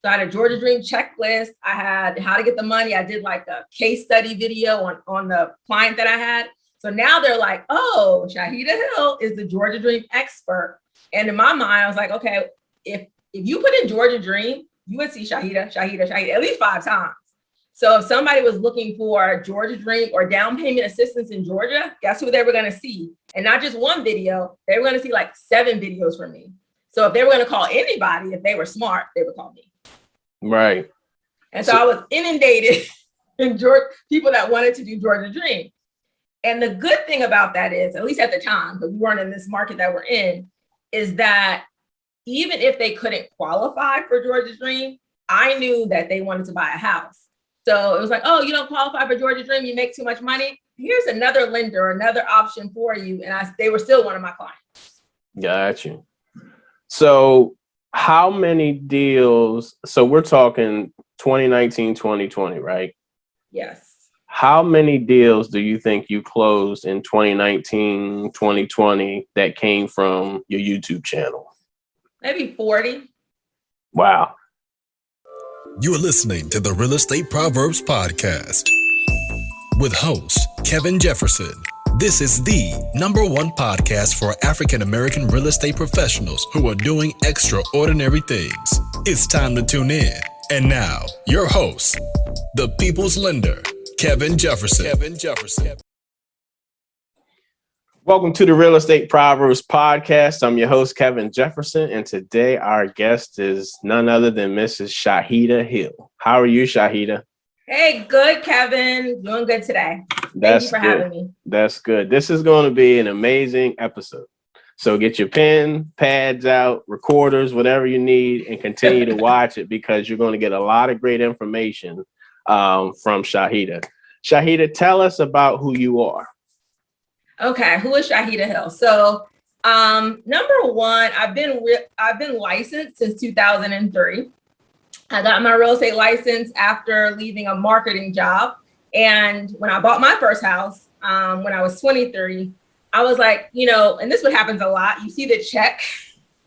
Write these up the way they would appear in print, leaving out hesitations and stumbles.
So I had a Georgia Dream checklist. I had how to get the money. I did like a case study video on the client that I had. So now they're like, oh, Shaheedah Hill is the Georgia Dream expert. And in my mind, I was like, okay, if you put in Georgia Dream, you would see Shaheedah at least 5 times. So if somebody was looking for Georgia Dream or down payment assistance in Georgia, guess who they were going to see? And not just one video, they were going to see like 7 videos from me. So if they were going to call anybody, if they were smart, they would call me. Right. And so I was inundated in Georgia, people that wanted to do Georgia Dream. And the good thing about that is, at least at the time, because we weren't in this market that we're in, is that even if they couldn't qualify for Georgia Dream, I knew that they wanted to buy a house. So it was like, oh, you don't qualify for Georgia Dream, you make too much money. Here's another lender, another option for you. And they were still one of my clients. Got you. So how many deals? So we're talking 2019, 2020, right? Yes. How many deals do you think you closed in 2019, 2020 that came from your YouTube channel? Maybe 40. Wow. You are listening to the Real Estate Proverbs Podcast with host Kevin Jefferson. This is the #1 podcast for African American real estate professionals who are doing extraordinary things. It's time to tune in. And now, your host, the People's Lender, Kevin Jefferson. Welcome to the Real Estate Proverbs Podcast. I'm your host, Kevin Jefferson, and today our guest is none other than Mrs. Shaheedah Hill. How are you, Shaheedah? Hey, good, Kevin. Doing good today. Thank you for having me. That's good. This is going to be an amazing episode. So get your pen, pads out, recorders, whatever you need, and continue to watch it because you're going to get a lot of great information from Shaheedah. Shaheedah, tell us about who you are. Okay, who is Shaheedah Hill? So, number one, I've been licensed since 2003. I got my real estate license after leaving a marketing job. And when I bought my first house, when I was 23, I was like, and this what happens a lot. You see the check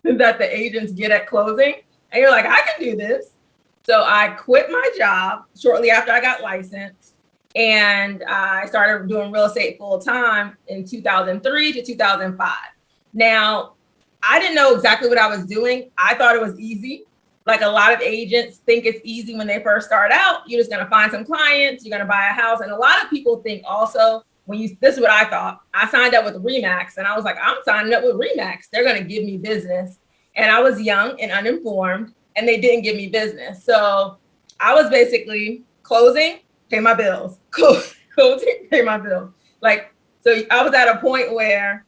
that the agents get at closing, and you're like, I can do this. So I quit my job shortly after I got licensed. And I started doing real estate full time in 2003 to 2005. Now, I didn't know exactly what I was doing. I thought it was easy. Like a lot of agents think it's easy when they first start out. You're just going to find some clients. You're going to buy a house. And a lot of people think also this is what I thought. I signed up with Remax and I was like, I'm signing up with Remax. They're going to give me business. And I was young and uninformed and they didn't give me business. So I was basically closing, pay my bills, closing, pay my bills. So I was at a point where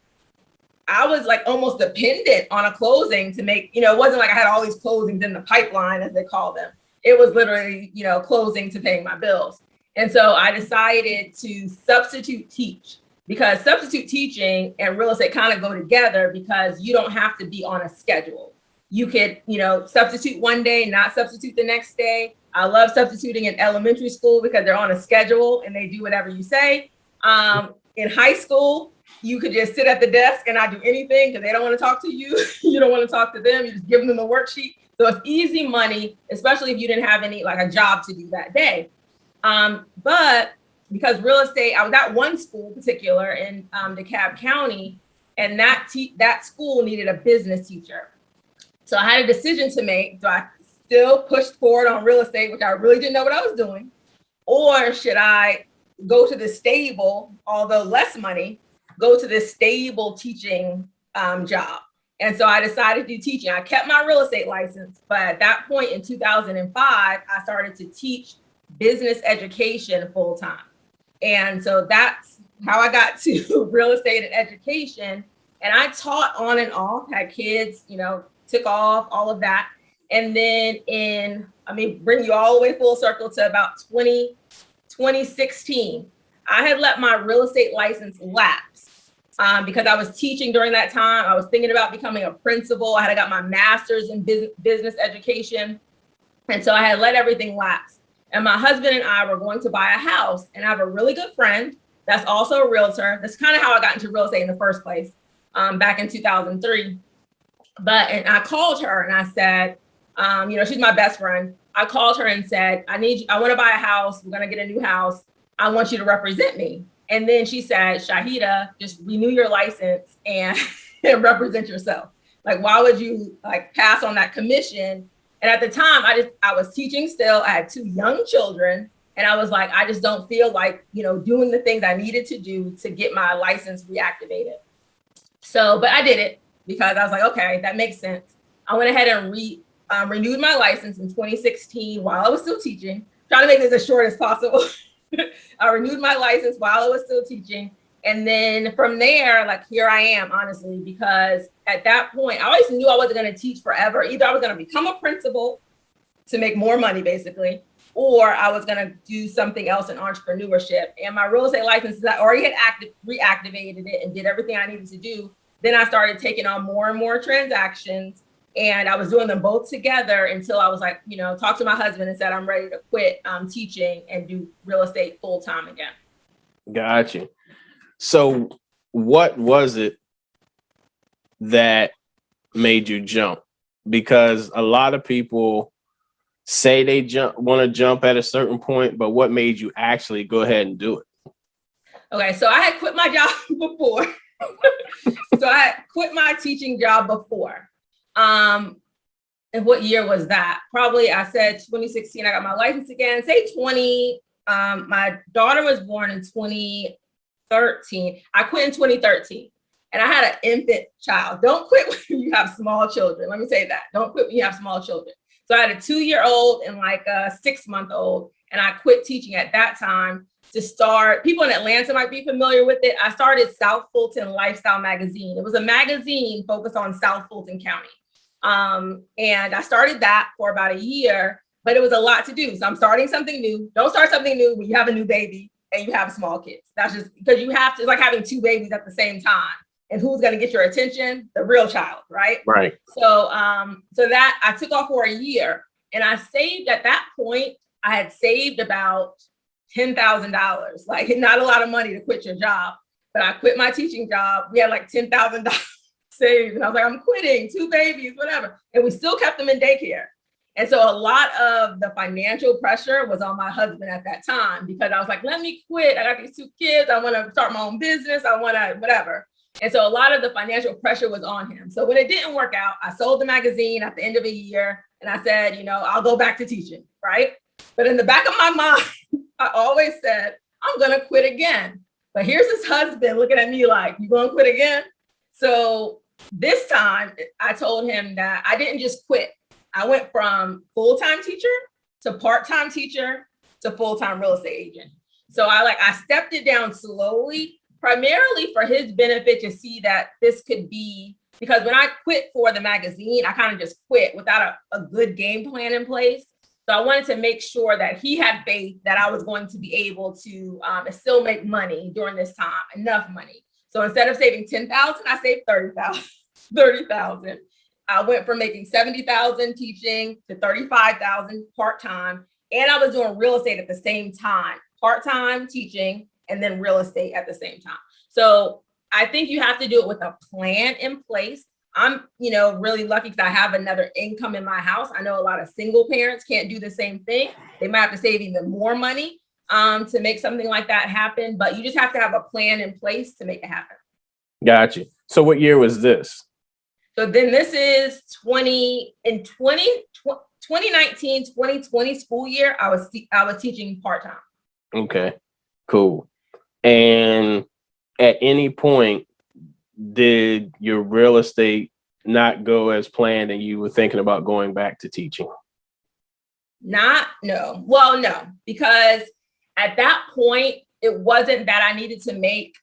I was like almost dependent on a closing to make, it wasn't like I had all these closings in the pipeline, as they call them. It was literally, closing to paying my bills. And so I decided to substitute teach because substitute teaching and real estate kind of go together because you don't have to be on a schedule. You could, substitute one day, not substitute the next day. I love substituting in elementary school because they're on a schedule and they do whatever you say. In high school, you could just sit at the desk and not do anything because they don't want to talk to you. You don't want to talk to them. You just give them the worksheet. So it's easy money, especially if you didn't have a job to do that day. But because real estate, I was at one school in particular in DeKalb County, and that school needed a business teacher. So I had a decision to make. Do I still push forward on real estate, which I really didn't know what I was doing? Or should I go to the stable, although less money, go to this stable teaching job? And so I decided to do teaching. I kept my real estate license, but at that point in 2005, I started to teach business education full time. And so that's how I got to real estate and education. And I taught on and off, had kids, took off, all of that. And then bring you all the way full circle to about 2016, I had let my real estate license lapse because I was teaching during that time. I was thinking about becoming a principal. I had got my master's in business education. And so I had let everything lapse. And my husband and I were going to buy a house. And I have a really good friend that's also a realtor. That's kind of how I got into real estate in the first place, back in 2003. And I called her and I said, She's my best friend. I called her and said, I want to buy a house. We're going to get a new house. I want you to represent me. And then she said, Shaheedah, just renew your license and, and represent yourself. Like, why would you like pass on that commission? And at the time, I was teaching still. I had 2 young children. And I was like, I just don't feel like, doing the things I needed to do to get my license reactivated. So, but I did it because I was like, okay, that makes sense. I went ahead and renewed my license in 2016 while I was still teaching, trying to make this as short as possible. I renewed my license while I was still teaching. And then from there, like, here I am, honestly, because at that point, I always knew I wasn't going to teach forever. Either I was going to become a principal to make more money, basically, or I was going to do something else in entrepreneurship. And my real estate license, I already had reactivated it and did everything I needed to do. Then I started taking on more and more transactions. And I was doing them both together until I was like, talked to my husband and said, I'm ready to quit teaching and do real estate full time again. Gotcha. So what was it that made you jump? Because a lot of people say they want to jump at a certain point, but what made you actually go ahead and do it? Okay, so I had quit my job before. So I had quit my teaching job before. And what year was that? Probably, I said 2016, I got my license again. Say 20, my daughter was born in 2013. I quit in 2013. And I had an infant child. Don't quit when you have small children. Let me say that. Don't quit when you have small children. So I had a 2-year-old and like a 6-month-old. And I quit teaching at that time to start. People in Atlanta might be familiar with it. I started South Fulton Lifestyle Magazine. It was a magazine focused on South Fulton County. And I started that for about a year, but it was a lot to do. So I'm starting something new. Don't start something new when you have a new baby and you have small kids. That's just because you have to, it's like having 2 babies at the same time. And who's going to get your attention? The real child, right? Right. So, so that I took off for a year, and I saved at that point. I had saved about $10,000, like not a lot of money to quit your job, but I quit my teaching job. We had like $10,000 saved, and I was like, I'm quitting, 2 babies, whatever. And we still kept them in daycare. And so a lot of the financial pressure was on my husband at that time, because I was like, let me quit. I got these 2 kids. I want to start my own business. I want to whatever. And so a lot of the financial pressure was on him. So when it didn't work out, I sold the magazine at the end of a year, and I said, I'll go back to teaching, right? But in the back of my mind, I always said, I'm going to quit again. But here's his husband looking at me like, you going to quit again? So this time I told him that I didn't just quit. I went from full-time teacher to part-time teacher to full-time real estate agent. So I stepped it down slowly, primarily for his benefit, to see that this could be, because when I quit for the magazine, I kind of just quit without a good game plan in place. So I wanted to make sure that he had faith that I was going to be able to still make money during this time, enough money. So instead of saving $10,000, I saved $30,000. I went from making $70,000 teaching to $35,000 part-time. And I was doing real estate at the same time, part-time teaching, and then real estate at the same time. So I think you have to do it with a plan in place. I'm, really lucky because I have another income in my house. I know a lot of single parents can't do the same thing. They might have to save even more money to make something like that happen. But you just have to have a plan in place to make it happen. Gotcha. So what year was this? So then this is 2019, 2020 school year. I was teaching part-time. Okay, cool. And at any point, did your real estate not go as planned and you were thinking about going back to teaching? No. Well, no, because at that point, it wasn't that I needed to make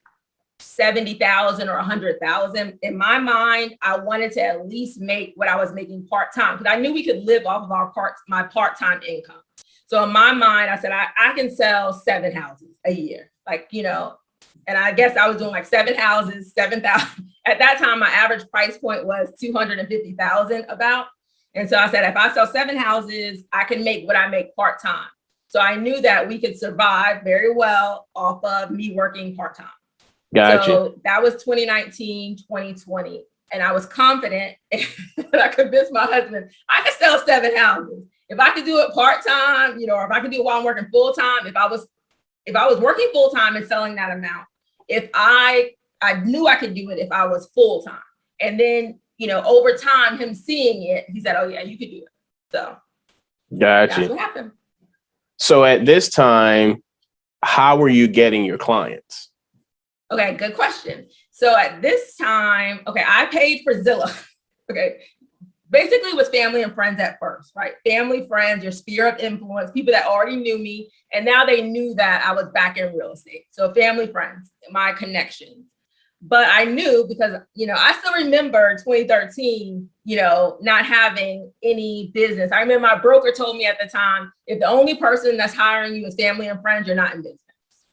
70,000 or 100,000. In my mind, I wanted to at least make what I was making part-time, because I knew we could live off of my part-time income. So in my mind, I said, I can sell 7 houses a year, and I guess I was doing like 7 houses, 7,000. At that time, my average price point was 250,000 about. And so I said, if I sell 7 houses, I can make what I make part-time. So I knew that we could survive very well off of me working part-time. Gotcha. So that was 2019, 2020. and I was confident, and I convinced my husband I could sell 7 houses. If I could do it part-time, or if I could do it while I'm working full-time, if I was working full-time and selling that amount, if I knew I could do it if I was full-time. And then, over time, him seeing it, he said, oh yeah, you could do it. So Gotcha. That's what happened. So at this time, how were you getting your clients? Okay, good question. So at this time, I paid for Zillow. Okay. Basically it was family and friends at first, right? Family, friends, your sphere of influence, people that already knew me. And now they knew that I was back in real estate. So family, friends, my connections. But I knew because, I still remember 2013, not having any business. I remember my broker told me at the time, if the only person that's hiring you is family and friends, you're not in business.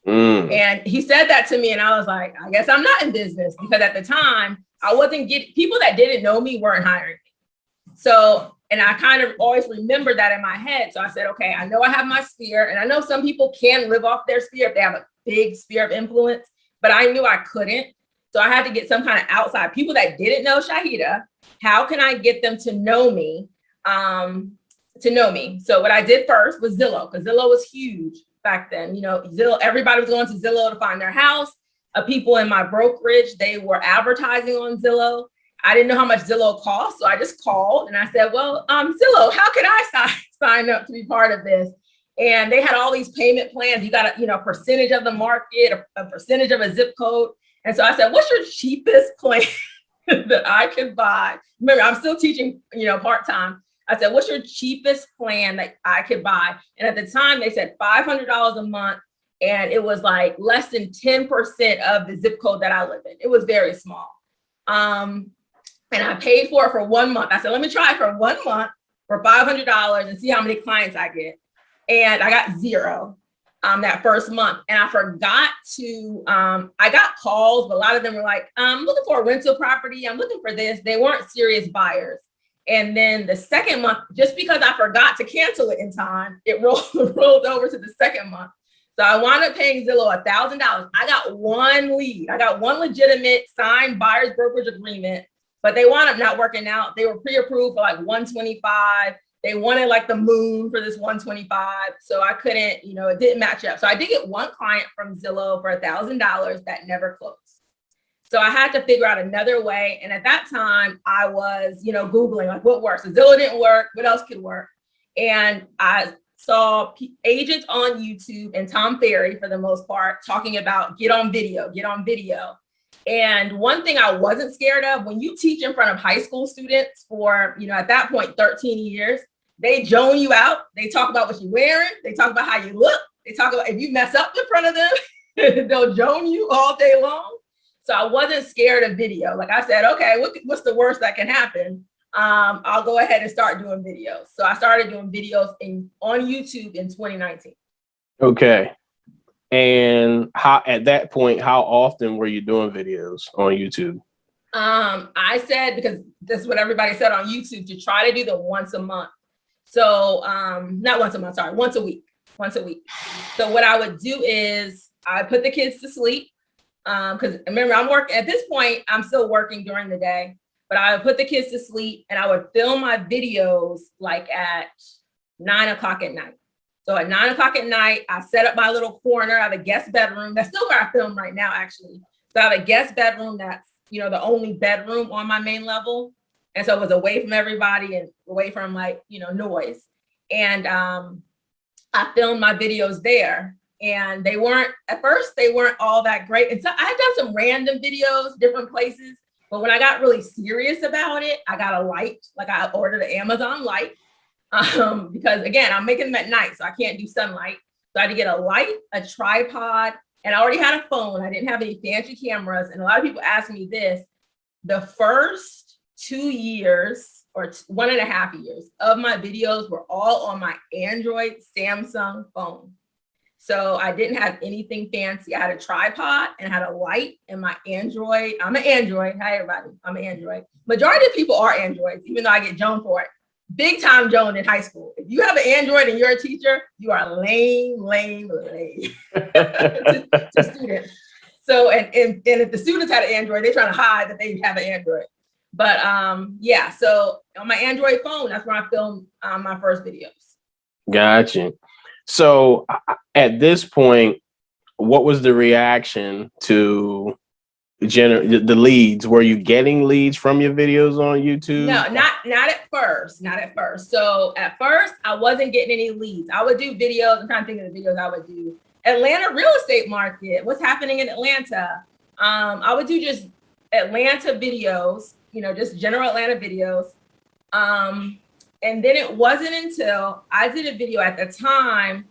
And he said that to me and I was like, I guess I'm not in business, because at the time I wasn't getting, people that didn't know me weren't hiring me. So, and I kind of always remember that in my head. So I said, okay, I know I have my sphere, and I know some people can live off their sphere if they have a big sphere of influence, but I knew I couldn't. So I had to get some kind of outside people that didn't know Shaheedah. How can I get them to know me? So what I did first was Zillow, because Zillow was huge back then. Zillow, everybody was going to Zillow to find their house. People in my brokerage, they were advertising on Zillow. I didn't know how much Zillow cost, so I just called and I said, well, Zillow, how can I sign up to be part of this? And they had all these payment plans. You got a percentage of the market, a percentage of a zip code. And so I said, what's your cheapest plan that I can buy? Remember, I'm still teaching, part-time. I said, what's your cheapest plan that I could buy? And at the time they said $500 a month. And it was like less than 10% of the zip code that I live in. It was very small. And I paid for it for 1 month. I said, let me try for 1 month for $500 and see how many clients I get. And I got 0 that first month. And I forgot to, I got calls, but a lot of them were like, I'm looking for a rental property. I'm looking for this. They weren't serious buyers. And then the second month, just because I forgot to cancel it in time, it rolled over to the second month. So I wound up paying Zillow $1,000. I got 1 lead. I got 1 legitimate signed buyer's brokerage agreement, but they wound up not working out. They were pre-approved for like 125. They wanted like the moon for this 125. So I couldn't, it didn't match up. So I did get 1 client from Zillow for $1,000 that never closed. So I had to figure out another way. And at that time I was, Googling like what works. So Zillow didn't work. What else could work? And I saw agents on YouTube and Tom Ferry, for the most part, talking about get on video. And one thing I wasn't scared of, when you teach in front of high school students for, at that point, 13 years, they zone you out. They talk about what you're wearing. They talk about how you look. They talk about if you mess up in front of them, they'll zone you all day long. So I wasn't scared of video. Like I said, okay, what's the worst that can happen? I'll go ahead and start doing videos. So I started doing videos on YouTube in 2019. Okay. And how, at that point, how often were you doing videos on YouTube? I said, because this is what everybody said on YouTube, to try to do them once a month. So not once a month, sorry, once a week. So what I would do is I put the kids to sleep. Because remember, I'm working at this point, I'm still working during the day. But I would put the kids to sleep and I would film my videos like at 9 o'clock at night. So at 9 o'clock at night, I set up my little corner. I have a guest bedroom. That's still where I film right now, actually. So I have a guest bedroom that's, the only bedroom on my main level. And so it was away from everybody and away from noise. And I filmed my videos there. And at first they weren't all that great. And so I had done some random videos, different places. But when I got really serious about it, I got a light. Like I ordered an Amazon light because again, I'm making them at night, so I can't do sunlight. So I had to get a light, a tripod, and I already had a phone. I didn't have any fancy cameras. And a lot of people ask me this, the first 2 years or 1.5 years of my videos were all on my Android Samsung phone. So I didn't have anything fancy. I had a tripod and I had a light and my Android. I'm an Android. Hi, everybody. I'm an Android. Majority of people are Androids, even though I get Joan for it. Big time Joan in high school. If you have an Android and you're a teacher, you are lame to students. So, and if the students had an Android, they're trying to hide that they have an Android. But yeah, so on my Android phone, that's where I filmed my first videos. Gotcha. So at this point, what was the reaction to the leads? Were you getting leads from your videos on YouTube? No, not at first. Not at first. So at first, I wasn't getting any leads. I would do videos. I'm trying to think of the videos I would do. Atlanta real estate market. What's happening in Atlanta? I would do just Atlanta videos, just general Atlanta videos. And then it wasn't until I did a video at the time,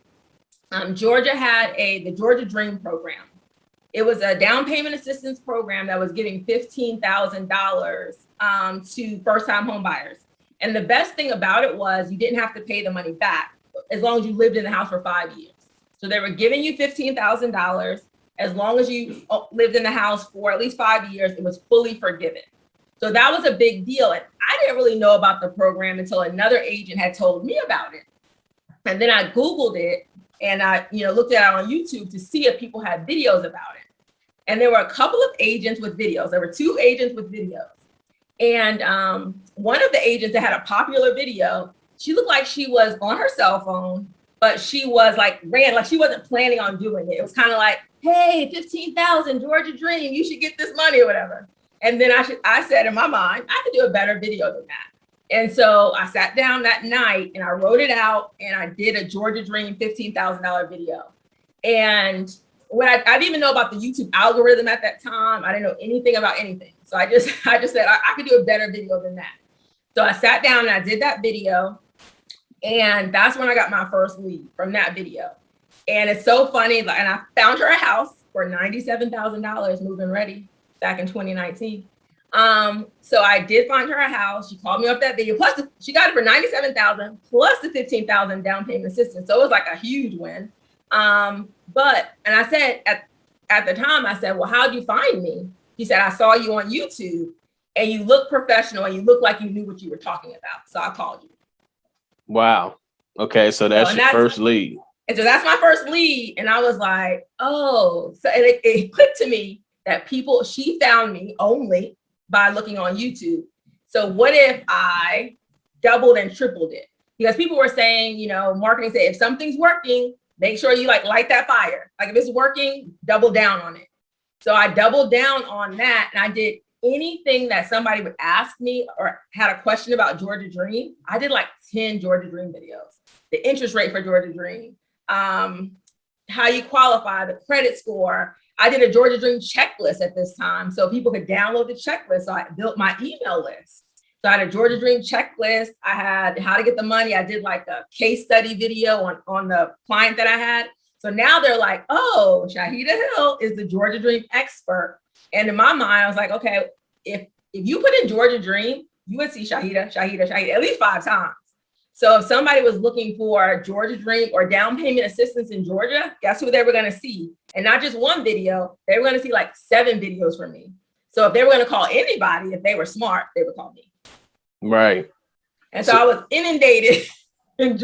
Georgia had the Georgia Dream program. It was a down payment assistance program that was giving $15,000 to first-time home buyers. And the best thing about it was you didn't have to pay the money back as long as you lived in the house for 5 years. So they were giving you $15,000 as long as you lived in the house for at least 5 years. It was fully forgiven. So that was a big deal. And I didn't really know about the program until another agent had told me about it. And then I Googled it and I, looked at it on YouTube to see if people had videos about it. And there were a couple of agents with videos. There were 2 agents with videos. And one of the agents that had a popular video, she looked like she was on her cell phone, but she was like she wasn't planning on doing it. It was kind of like, hey, 15,000, Georgia Dream, you should get this money or whatever. And then I said in my mind, I could do a better video than that. And so I sat down that night and I wrote it out and I did a Georgia Dream $15,000 video. And when I didn't even know about the YouTube algorithm at that time. I didn't know anything about anything. So I just said I could do a better video than that. So I sat down and I did that video. And that's when I got my first lead from that video. And it's so funny. And I found her a house for $97,000 move-in ready back in 2019. So I did find her a house. She called me off that video. Plus she got it for $97,000 plus the $15,000 down payment assistance. So it was like a huge win. And I said at the time, I said, well, how'd you find me? He said, I saw you on YouTube and you look professional and you look like you knew what you were talking about. So I called you. Wow. Okay. So that's your first lead. And so that's my first lead. And I was like, oh, so it clicked to me that she found me only by looking on YouTube. So what if I doubled and tripled it? Because people were saying, marketing say if something's working, make sure you light that fire. Like if it's working, double down on it. So I doubled down on that and I did anything that somebody would ask me or had a question about Georgia Dream. I did 10 Georgia Dream videos. The interest rate for Georgia Dream, how you qualify, the credit score. I did a Georgia Dream checklist at this time so people could download the checklist. So I built my email list. So I had a Georgia Dream checklist. I had how to get the money. I did a case study video on the client that I had. So now they're like, oh, Shaheedah Hill is the Georgia Dream expert. And in my mind, I was like, okay, if you put in Georgia Dream, you would see Shaheedah at least 5 times. So if somebody was looking for Georgia Dream or down payment assistance in Georgia, guess who they were going to see? And not just one video, they were going to see 7 videos from me. So if they were going to call anybody, if they were smart, they would call me. Right. And so I was inundated in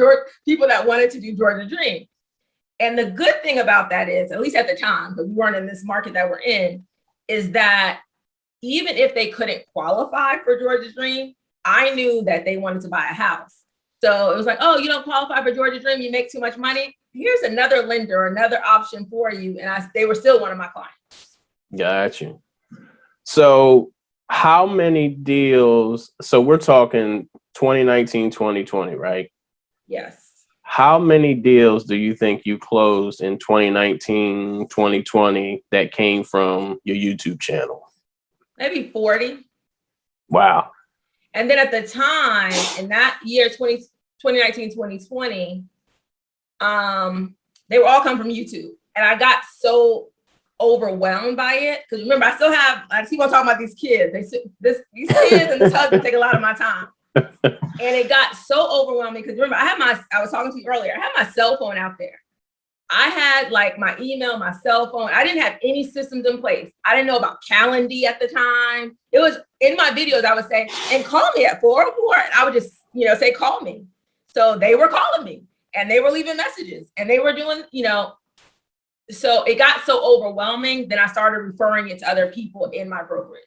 people that wanted to do Georgia Dream. And the good thing about that is, at least at the time, because we weren't in this market that we're in, is that even if they couldn't qualify for Georgia Dream, I knew that they wanted to buy a house. So it was like, oh, you don't qualify for Georgia Dream, you make too much money. Here's another lender, another option for you. And they were still one of my clients. Got you. So how many deals? So we're talking 2019, 2020, right? Yes. How many deals do you think you closed in 2019, 2020 that came from your YouTube channel? Maybe 40. Wow. And then at the time, in that year, 2019, 2020, they were all come from YouTube. And I got so overwhelmed by it. Because remember, I keep on talking about these kids. These kids and this husband take a lot of my time. And it got so overwhelming because remember, I was talking to you earlier, I had my cell phone out there. I had my email, my cell phone. I didn't have any systems in place. I didn't know about Calendly at the time. It was in my videos, I would say, and call me at 404. And I would just, say, call me. So they were calling me and they were leaving messages and they were doing, so it got so overwhelming. Then I started referring it to other people in my brokerage.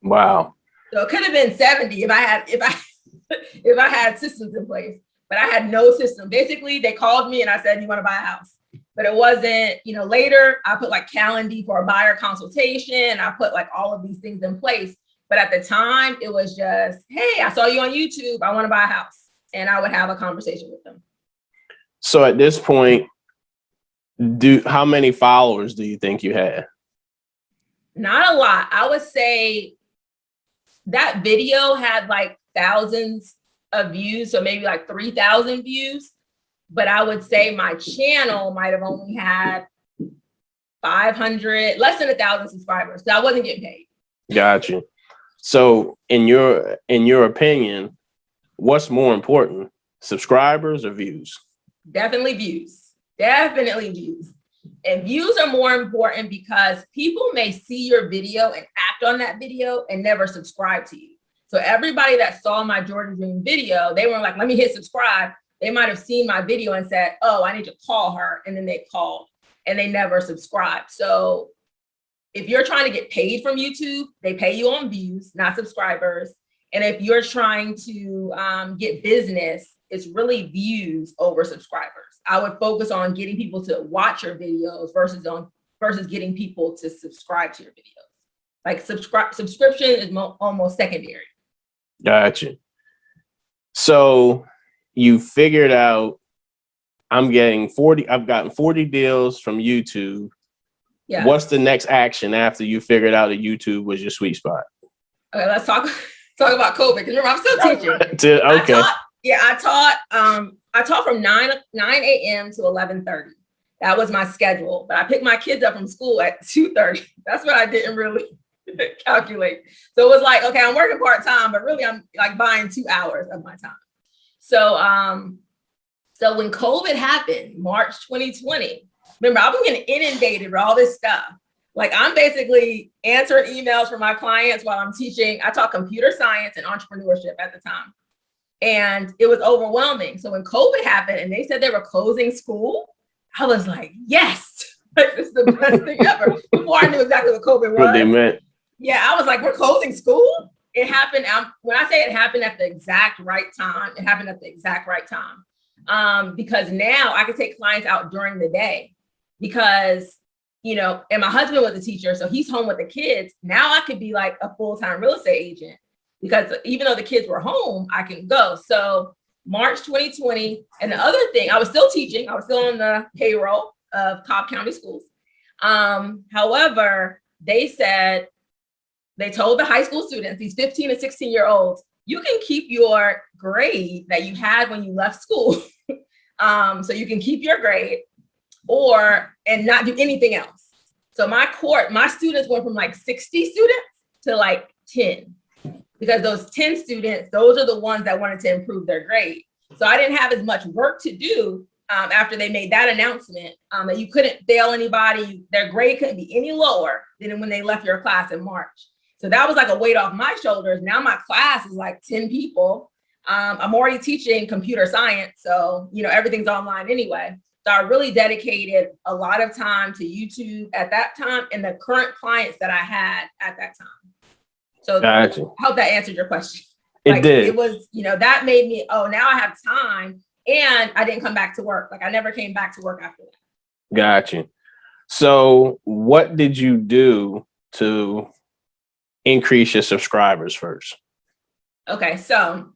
Wow. So it could have been 70 if I had systems in place, but I had no system. Basically, they called me and I said, "You want to buy a house?" But it wasn't, later I put like Calendly for a buyer consultation. I put like all of these things in place. But at the time, it was just, "Hey, I saw you on YouTube. I want to buy a house." And I would have a conversation with them. So at this point, how many followers do you think you had? Not a lot. I would say that video had like thousands of views, so maybe like 3,000 views. But I would say my channel might have only had 500, less than 1,000 subscribers. So I wasn't getting paid. Gotcha. So in your opinion, what's more important, subscribers or views? Definitely views. Definitely views. And views are more important because people may see your video and act on that video and never subscribe to you. So everybody that saw my Jordan Dream video, they were like, "Let me hit subscribe." They might have seen my video and said, "Oh, I need to call her." And then they called and they never subscribed. So if you're trying to get paid from YouTube, they pay you on views, not subscribers. And if you're trying to get business, it's really views over subscribers. I would focus on getting people to watch your videos versus getting people to subscribe to your videos. Like subscription is almost secondary. Gotcha. So you figured out I've gotten 40 deals from YouTube. Yeah. What's the next action after you figured out that YouTube was your sweet spot? Okay, let's talk about COVID. Because remember, I'm still teaching. Okay. I taught from 9 a.m. to 11:30. That was my schedule. But I picked my kids up from school at 2:30. That's what I didn't really calculate. So it was like, okay, I'm working part-time, but really I'm like buying 2 hours of my time. So when COVID happened, March 2020, remember, I was getting inundated with all this stuff. Like I'm basically answering emails from my clients while I'm teaching. I taught computer science and entrepreneurship at the time. And it was overwhelming. So when COVID happened and they said they were closing school, I was like, yes, this is the best thing ever. Before I knew exactly what COVID was. What they meant. Yeah, I was like, we're closing school? It happened. When I say it happened at the exact right time, it happened at the exact right time. Because now I can take clients out during the day because, and my husband was a teacher, so he's home with the kids. Now I could be like a full-time real estate agent because even though the kids were home, I can go. So March 2020, and the other thing, I was still teaching. I was still on the payroll of Cobb County Schools. However, they told the high school students, these 15 and 16-year-olds, you can keep your grade that you had when you left school. So you can keep your grade and not do anything else. So my students went from like 60 students to like 10, because those 10 students, those are the ones that wanted to improve their grade. So I didn't have as much work to do after they made that announcement that you couldn't fail anybody. Their grade couldn't be any lower than when they left your class in March. So that was like a weight off my shoulders. Now my class is like 10 people. I'm already teaching computer science. So, everything's online anyway. So I really dedicated a lot of time to YouTube at that time and the current clients that I had at that time. So gotcha. I hope that answered your question. It did. It was, that made me, now I have time, and I didn't come back to work. Like I never came back to work after that. Gotcha. So what did you do to increase your subscribers first? Okay, so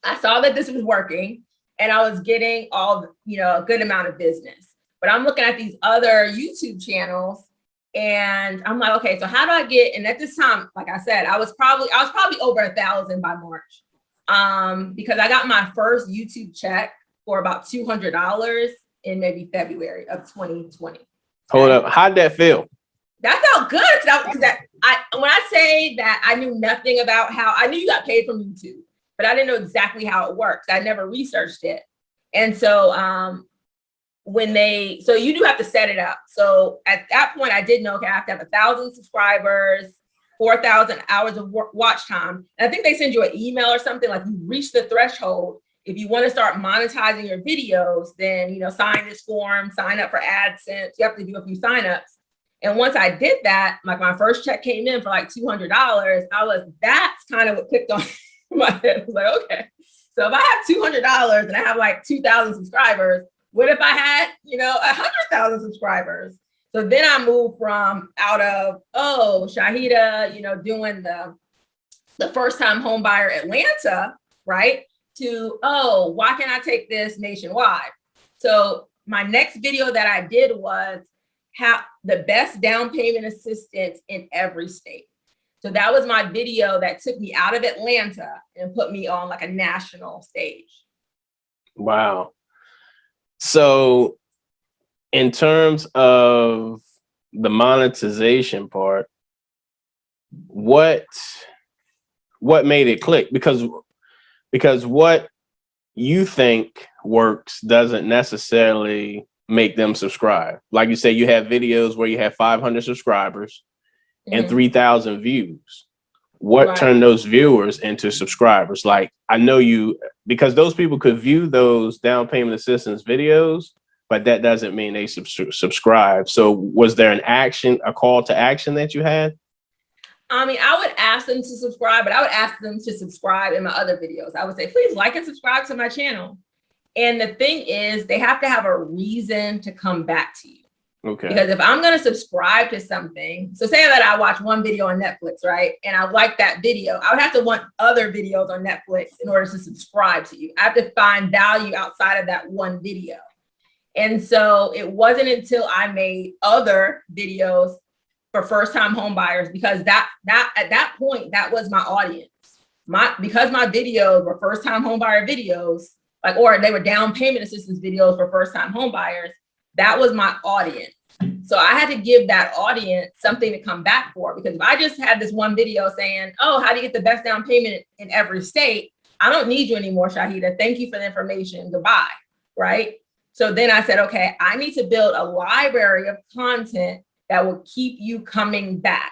I saw that this was working and I was getting a good amount of business, but I'm looking at these other YouTube channels and I'm like, okay, so how do I get, and at this time, like I said, I was probably over 1,000 by March because I got my first YouTube check for about $200 in maybe February of 2020. Hold up. How'd that feel? That felt good. When I say that I knew nothing about I knew you got paid from YouTube, but I didn't know exactly how it works. I never researched it. And so so you do have to set it up. So at that point I did know, okay, I have to have 1,000 subscribers, 4,000 hours of watch time. And I think they send you an email or something like you reach the threshold. If you want to start monetizing your videos, then, sign this form, sign up for AdSense. You have to do a few signups. And once I did that, like my first check came in for like $200. That's kind of what clicked on my head. I was like, okay, so if I have $200 and I have like 2,000 subscribers, what if I had, 100,000 subscribers? So then I moved from out of, Shaheedah, doing the first time home buyer Atlanta, right? To, why can't I take this nationwide? So my next video that I did was how the best down payment assistance in every state. So that was my video that took me out of Atlanta and put me on like a national stage. Wow. So in terms of the monetization part, what made it click? Because what you think works doesn't necessarily make them subscribe. Like you say, you have videos where you have 500 subscribers and 3,000 views. What turned those viewers into subscribers? Like, I know because those people could view those down payment assistance videos, but that doesn't mean they subscribe. So was there a call to action that you had? I mean, I would ask them to subscribe, but I would ask them to subscribe in my other videos. I would say, please like and subscribe to my channel. And the thing is, they have to have a reason to come back to you. Okay. Because if I'm going to subscribe to something, so say that I watch one video on Netflix, right? And I like that video, I would have to want other videos on Netflix in order to subscribe to you. I have to find value outside of that one video. And so it wasn't until I made other videos for first-time home buyers, because that at that point, that was my audience. Because my videos were first-time home buyer videos, or they were down payment assistance videos for first-time home buyers, that was my audience. So I had to give that audience something to come back for, because if I just had this one video saying, oh, how do you get the best down payment in every state? I don't need you anymore, Shaheedah. Thank you for the information. Goodbye, right? So then I said, okay, I need to build a library of content that will keep you coming back.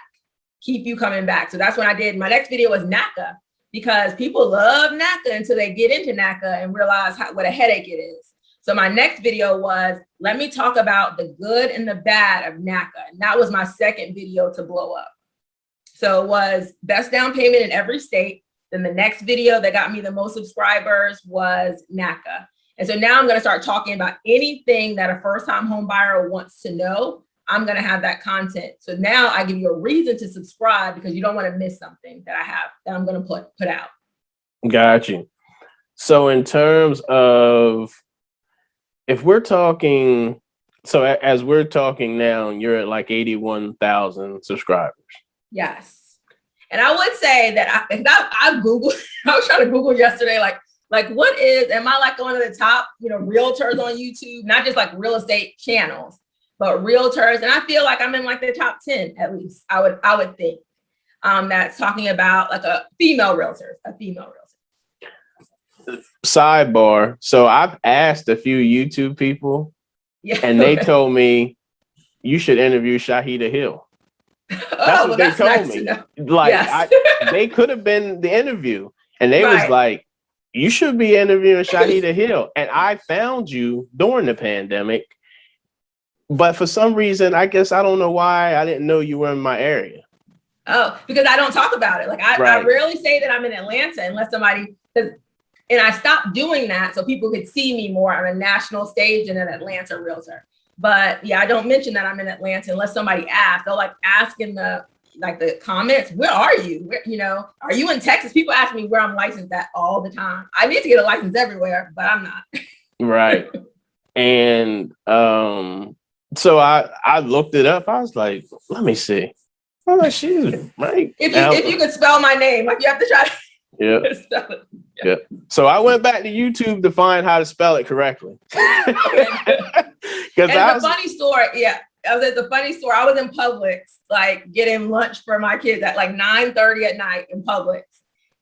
So that's when I did, my next video was NACA, because people love NACA until they get into NACA and realize what a headache it is. So my next video was, let me talk about the good and the bad of NACA. And that was my second video to blow up. So it was best down payment in every state. Then the next video that got me the most subscribers was NACA. And so now I'm going to start talking about anything that a first-time home buyer wants to know. I'm going to have that content. So now I give you a reason to subscribe, because you don't want to miss something that I have that I'm going to put out. Got you. So in terms of, if we're talking, so as we're talking now, you're at like 81,000 subscribers. Yes. And I would say that I Googled, I was trying to Google yesterday, like what am I like one of the top, realtors on YouTube, not just like real estate channels, but realtors. And I feel like I'm in like the top 10, at least I would think, that's talking about like a female realtor. Sidebar. So I've asked a few YouTube people, and they told me you should interview Shaheedah Hill. That's what they told me. Like, yes. They could have been the interview, and they was like, you should be interviewing Shaheedah Hill. And I found you during the pandemic, but for some reason, I guess I don't know why, I didn't know you were in my area. Oh, because I don't talk about it. Like I rarely say that I'm in Atlanta unless somebody, and I stopped doing that so people could see me more on a national stage and an Atlanta realtor. But yeah, I don't mention that I'm in Atlanta unless somebody asks. They'll like ask in the comments, where are you? Are you in Texas? People ask me where I'm licensed at all the time. I need to get a license everywhere, but I'm not. Right. And so I looked it up. I was like, let me see. Oh, like, shoot, right. If you could spell my name, like you have to try to spell it. Yeah. So I went back to YouTube to find how to spell it correctly. It's a funny story. Yeah. It's a funny story. I was in Publix, like getting lunch for my kids at like 9:30 at night in Publix.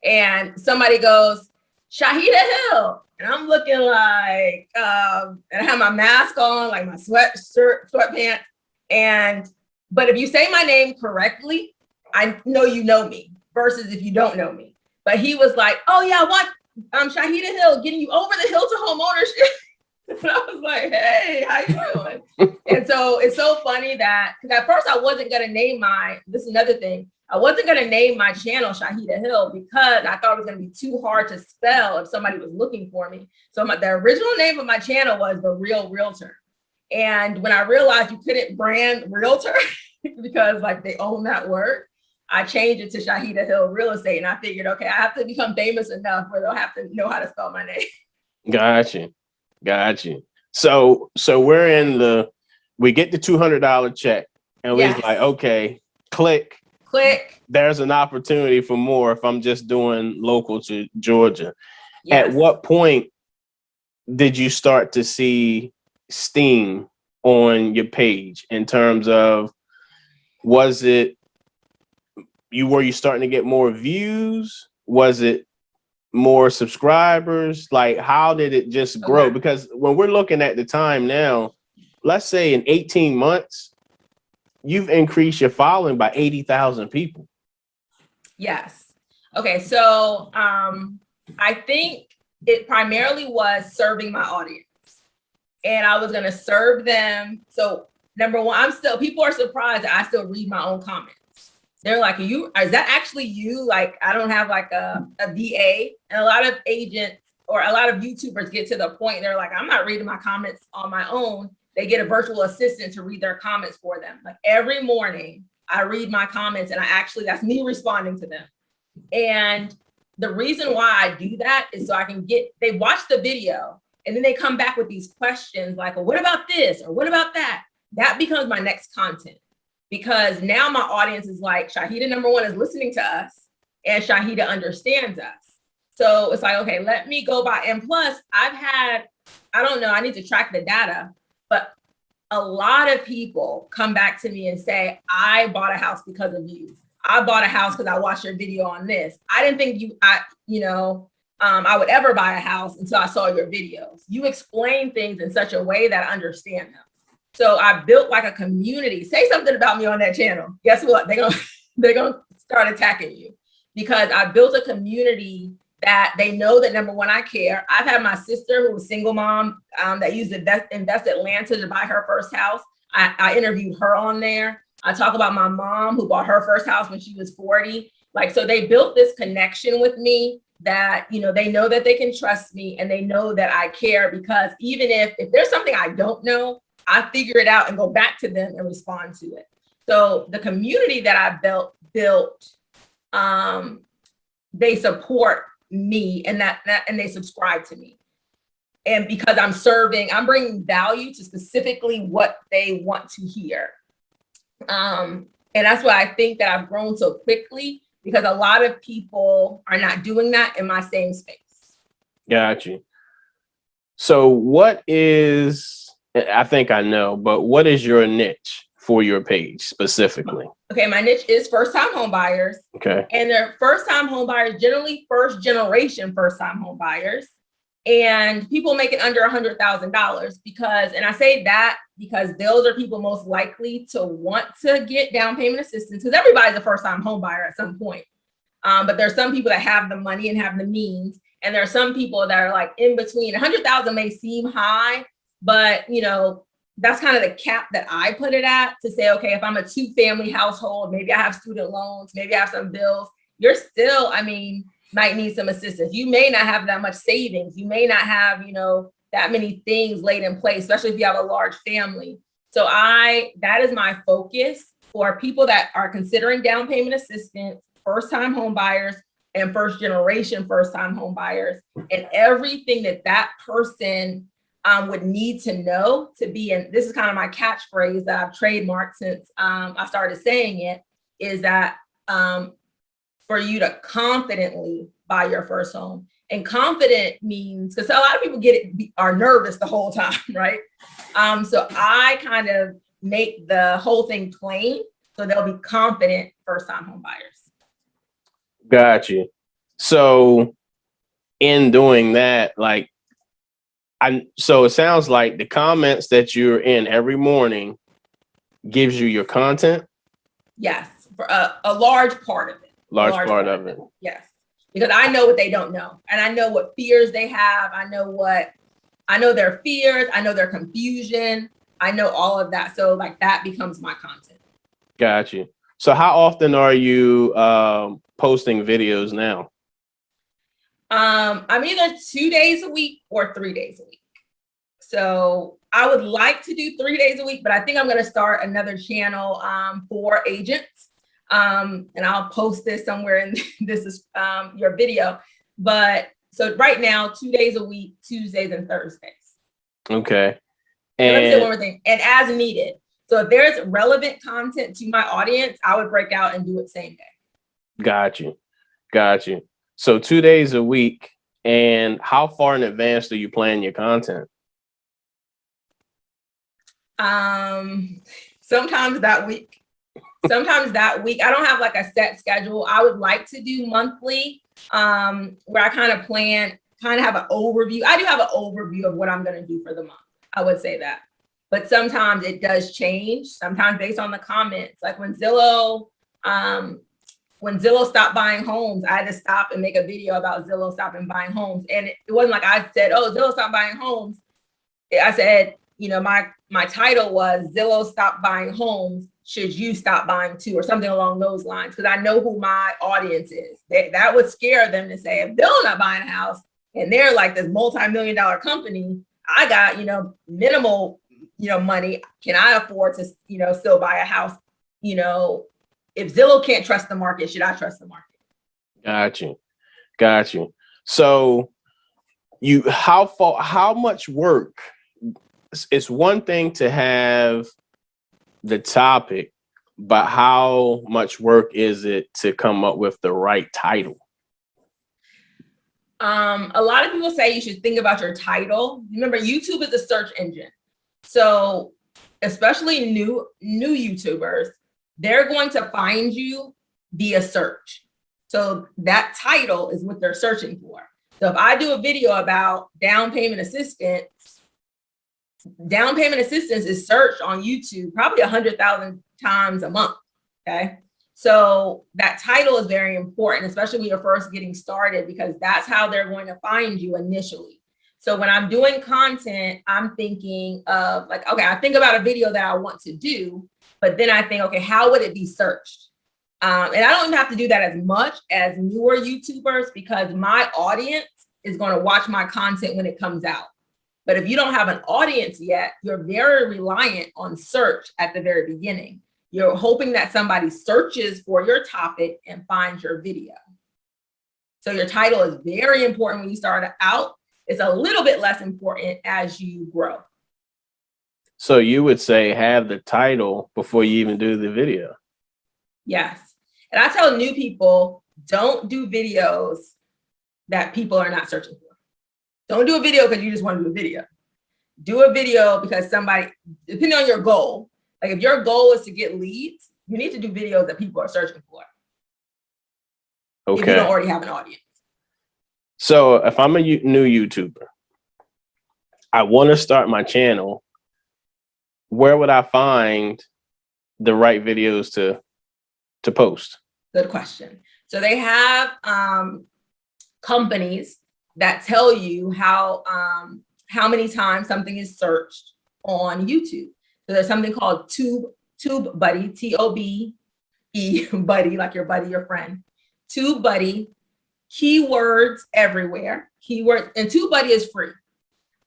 And somebody goes, Shaheedah Hill. And I'm looking like, and I have my mask on, like my sweatpants. But if you say my name correctly, I know you know me, versus if you don't know me. But he was like, oh yeah, Shaheedah Hill, getting you over the hill to home ownership. And I was like, hey, how you doing? And so it's so funny that, because at first I wasn't going to name this is another thing. I wasn't going to name my channel Shaheedah Hill because I thought it was going to be too hard to spell if somebody was looking for me. So the original name of my channel was The Real Realtor. And when I realized you couldn't brand realtor because like they own that word, I changed it to Shaheedah Hill Real Estate. And I figured, okay, I have to become famous enough where they'll have to know how to spell my name. Got you. So we get the $200 check and we're like, okay, click. There's an opportunity for more if I'm just doing local to Georgia. Yes. At what point did you start to see steam on your page in terms of, were you starting to get more views? Was it more subscribers? Like, how did it just grow? Okay. Because when we're looking at the time now, let's say in 18 months, you've increased your following by 80,000 people. Yes. Okay. So I think it primarily was serving my audience. And I was going to serve them. So number one, people are surprised that I still read my own comments. They're like, is that actually you? Like, I don't have like a VA. And a lot of agents or a lot of YouTubers get to the point, they're like, I'm not reading my comments on my own. They get a virtual assistant to read their comments for them. Like every morning I read my comments and that's me responding to them. And the reason why I do that is so they watch the video and then they come back with these questions like, well, what about this? Or what about that? That becomes my next content because now my audience is like, Shaheedah, number one, is listening to us and Shaheedah understands us. So it's like, okay, let me go by. And plus I don't know, I need to track the data. But a lot of people come back to me and say, I bought a house because of you. I bought a house because I watched your video on this. I didn't think I would ever buy a house until I saw your videos. You explain things in such a way that I understand them. So I built like a community. Say something about me on that channel. Guess what? They're gonna start attacking you because I built a community that they know that number one, I care. I've had my sister who was single mom that used Invest Atlanta to buy her first house. I interviewed her on there. I talk about my mom who bought her first house when she was 40. Like, so they built this connection with me that, they know that they can trust me and they know that I care because even if there's something I don't know, I figure it out and go back to them and respond to it. So the community that I built, they support me and and they subscribe to me. And because I'm bringing value to specifically what they want to hear. And that's why I think that I've grown so quickly because a lot of people are not doing that in my same space. Got you. So I think I know, but what is your niche for your page specifically? Okay, my niche is first-time home buyers. Okay. And they're first-time home buyers, generally first-generation first-time home buyers. And people make it under $100,000 because, and I say that because those are people most likely to want to get down payment assistance because everybody's a first-time home buyer at some point. But there's some people that have the money and have the means. And there are some people that are like in between. 100,000 may seem high, but that's kind of the cap that I put it at to say, okay, if I'm a 2-family household, maybe I have student loans, maybe I have some bills, you're still, might need some assistance. You may not have that much savings. You may not have, that many things laid in place, especially if you have a large family. So that is my focus for people that are considering down payment assistance, first-time home buyers, and first-generation first-time home buyers, and everything that person would need to know to be in. This is kind of my catchphrase that I've trademarked since I started saying it, is that for you to confidently buy your first home. And confident means, because a lot of people are nervous the whole time, right? So I kind of make the whole thing plain so they'll be confident first-time home buyers. Got you. So in doing that, so it sounds like the comments that you're in every morning gives you your content? Yes, for a large part of it. Large part of it. Yes, because I know what they don't know. And I know what fears they have. I know their fears. I know their confusion. I know all of that. So like that becomes my content. Got you. So how often are you posting videos now? I'm either 2 days a week or 3 days a week. So I would like to do 3 days a week, but I think I'm going to start another channel for agents. And I'll post this somewhere, and this is your video. But so right now, 2 days a week, Tuesdays and Thursdays. Okay. And let me say And one more thing, and as needed. So if there's relevant content to my audience, I would break out and do it same day. got you. Got you. So 2 days a week. And how far in advance do you plan your content? Sometimes that week. Sometimes that week. I don't have like a set schedule. I would like to do monthly, where I kind of plan, kind of have an overview. I do have an overview of what I'm going to do for the month. I would say that. But sometimes it does change, sometimes based on the comments. Like when Zillow stopped buying homes, I had to stop and make a video about Zillow stopping buying homes. And it wasn't like I said, oh, Zillow stopped buying homes. I said, you know, my title was Zillow stopped buying homes. Should you stop buying too, or something along those lines? Because I know who my audience is. That would scare them to say, if Zillow's not buying a house and they're like this multi-million-dollar company, I got, you know, minimal, you know, money. Can I afford to, you know, still buy a house? You know, if Zillow can't trust the market, should I trust the market? Got you. Got you. So how much work? It's one thing to have the topic, but how much work is it to come up with the right title? A lot of people say you should think about your title. Remember, YouTube is a search engine. So especially new YouTubers, they're going to find you via search. So that title is what they're searching for. So if I do a video about down payment assistance is searched on YouTube probably 100,000 times a month. Okay. So that title is very important, especially when you're first getting started, because that's how they're going to find you initially. So when I'm doing content, I'm thinking of like, okay, I think about a video that I want to do, but then I think, okay, how would it be searched? And I don't even have to do that as much as newer YouTubers, because my audience is going to watch my content when it comes out. But if you don't have an audience yet, you're very reliant on search at the very beginning. You're hoping that somebody searches for your topic and finds your video. So your title is very important when you start out. It's a little bit less important as you grow. So you would say have the title before you even do the video. Yes. And I tell new people, don't do videos that people are not searching for. Don't do a video because you just want to do a video. Do a video because somebody, depending on your goal, like if your goal is to get leads, you need to do videos that people are searching for. Okay. If you don't already have an audience. So if I'm a new YouTuber, I want to start my channel, where would I find the right videos to post? Good question. So they have companies that tell you how many times something is searched on YouTube. So there's something called TubeBuddy, T-O-B-E, buddy, like your buddy, your friend. TubeBuddy, keywords everywhere. Keywords, and TubeBuddy is free.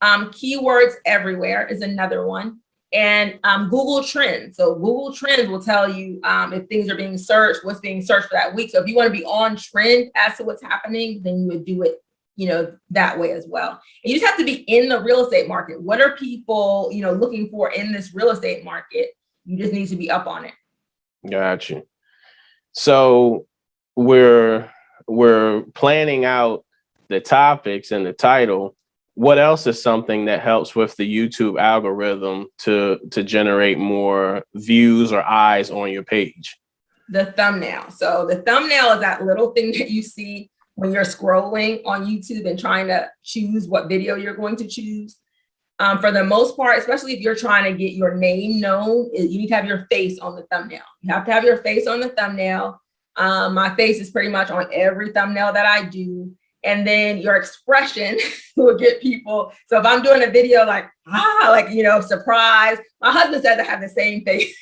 Keywords everywhere is another one. And Google Trends. So Google Trends will tell you if things are being searched, what's being searched for that week. So if you want to be on trend as to what's happening, then you would do it, you know, that way as well. And you just have to be in the real estate market. What are people, you know, looking for in this real estate market? You just need to be up on it. Got you. So we're planning out the topics and the title. What else is something that helps with the YouTube algorithm to generate more views or eyes on your page? The thumbnail. So the thumbnail is that little thing that you see when you're scrolling on YouTube and trying to choose what video you're going to choose. For the most part, especially if you're trying to get your name known, you need to have your face on the thumbnail. You have to have your face on the thumbnail. My face is pretty much on every thumbnail that I do. And then your expression will get people. So if I'm doing a video like, surprise, my husband says I have the same face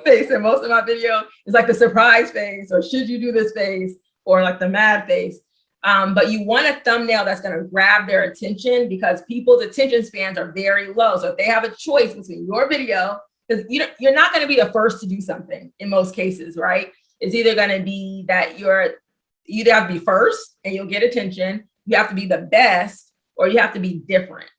in most of my video. It's like the surprise face, or should you do this face, or like the mad face. But you want a thumbnail that's going to grab their attention, because people's attention spans are very low. So if they have a choice between your video, because you're not going to be the first to do something in most cases, right? It's either going to be that you either have to be first and you'll get attention, you have to be the best, or you have to be different.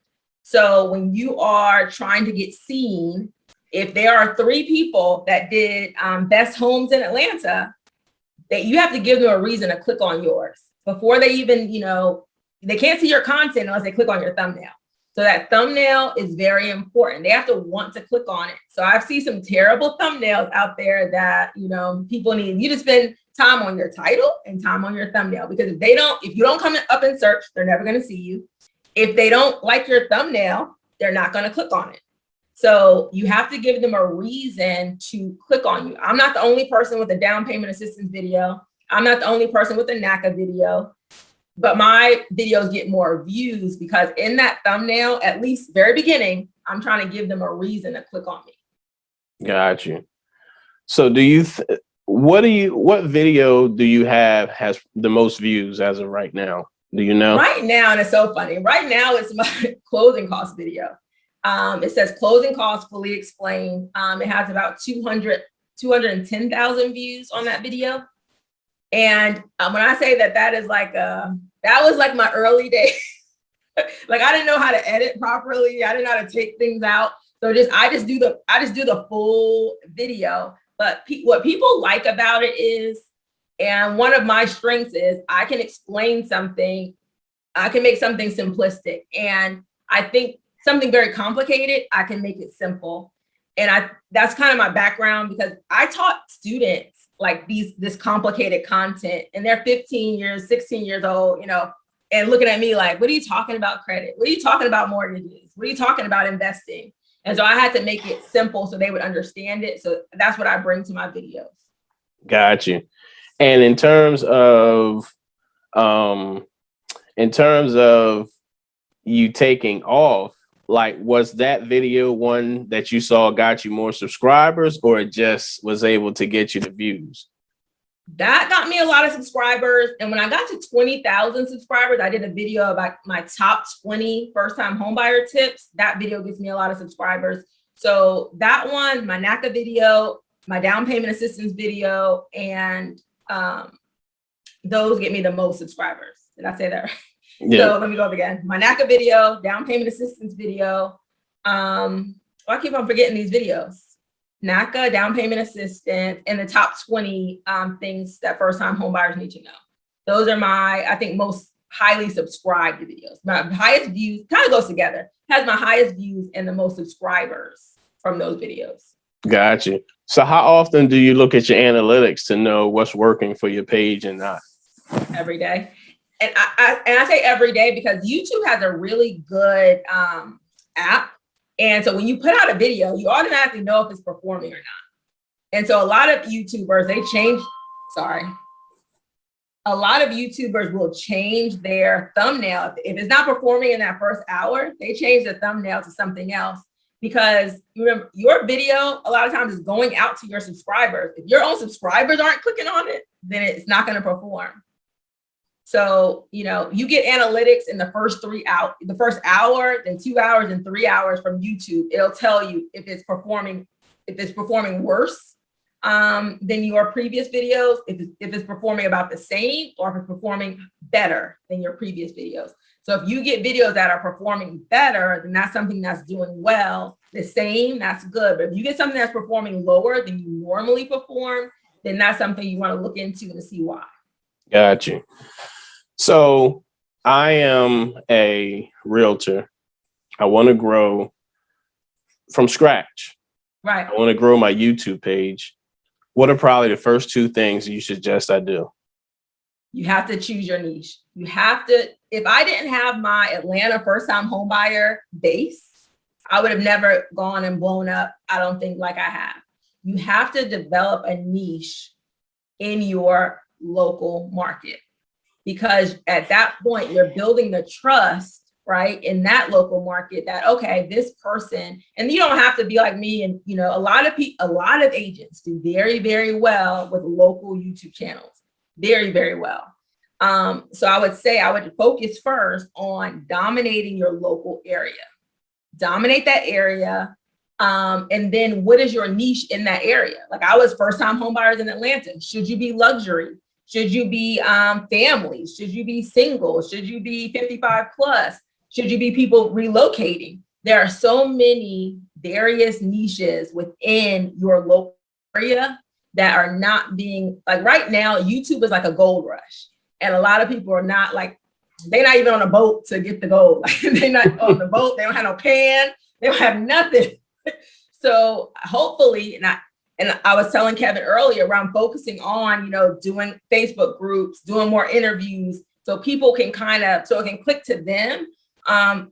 So when you are trying to get seen, if there are 3 people that did best homes in Atlanta, that you have to give them a reason to click on yours before they even, they can't see your content unless they click on your thumbnail. So that thumbnail is very important. They have to want to click on it. So I've seen some terrible thumbnails out there that, people need you to spend time on your title and time on your thumbnail, because if you don't come up in search, they're never going to see you. If they don't like your thumbnail, they're not going to click on it. So you have to give them a reason to click on you. I'm not the only person with a down payment assistance video. I'm not the only person with a NACA video, but my videos get more views because in that thumbnail, at least very beginning, I'm trying to give them a reason to click on me. Got you. So what video do you have has the most views as of right now? Do you know? Right now, and it's so funny. Right now, it's my closing cost video. It says closing costs fully explained. It has about 210,000 views on that video. And when I say that is like, that was like my early days. Like I didn't know how to edit properly. I didn't know how to take things out. So I just do the full video. But what people like about it is, and one of my strengths is I can explain something. I can make something simplistic. And I think something very complicated, I can make it simple. And that's kind of my background, because I taught students like this complicated content, and they're 15 years, 16 years old, and looking at me like, what are you talking about credit? What are you talking about mortgages? What are you talking about investing? And so I had to make it simple so they would understand it. So that's what I bring to my videos. Got you. And in terms of you taking off, like, was that video one that you saw got you more subscribers, or it just was able to get you the views? That got me a lot of subscribers. And when I got to 20,000 subscribers, I did a video about my top 20 first-time homebuyer tips. That video gives me a lot of subscribers. So that one, my NACA video, my down payment assistance video, and those get me the most subscribers. Did I say that right? Yeah. So let me go up again. My NACA video, down payment assistance video. I keep on forgetting these videos. NACA, down payment assistance, and the top 20 things that first-time homebuyers need to know. Those are my, I think, most highly subscribed videos. My highest views, kind of goes together, has my highest views and the most subscribers from those videos. Got you. So how often do you look at your analytics to know what's working for your page and not? Every day. And I say every day because YouTube has a really good app. And so when you put out a video, you automatically know if it's performing or not. And so a lot of YouTubers, a lot of YouTubers will change their thumbnail. If it's not performing in that first hour, they change the thumbnail to something else, because remember, your video a lot of times is going out to your subscribers. If your own subscribers aren't clicking on it, then it's not going to perform. So, you get analytics in the first hour, then 2 hours and 3 hours from YouTube. It'll tell you if it's performing worse than your previous videos, if it's performing about the same, or if it's performing better than your previous videos. So if you get videos that are performing better, then that's something that's doing well. The same, that's good. But if you get something that's performing lower than you normally perform, then that's something you want to look into and see why. Got you. So I am a realtor. I want to grow from scratch. Right. I want to grow my YouTube page. What are probably the first 2 things you suggest I do? You have to choose your niche. You have to, if I didn't have my Atlanta first-time homebuyer base, I would have never gone and blown up, I don't think, like I have. You have to develop a niche in your local market. because at that point you're building the trust, right, in that local market that, okay, this person, and you don't have to be like me. And, you know, a lot of agents do very, very well with local YouTube channels, very, very well. So I would say I would focus first on dominating your local area, dominate that area. And then what is your niche in that area? Like I was first time home buyers in Atlanta. Should you be luxury? Should you be family? Should you be single? Should you be 55 plus? Should you be people relocating? There are so many various niches within your local area that are not being, like right now, YouTube is like a gold rush. And a lot of people are not like, they're not even on a boat to get the gold. Like they're not on the boat. They don't have no pan. They don't have nothing. So hopefully, and I was telling Kevin earlier, where I'm focusing on, you know, doing Facebook groups, doing more interviews, so people can so it can click to them,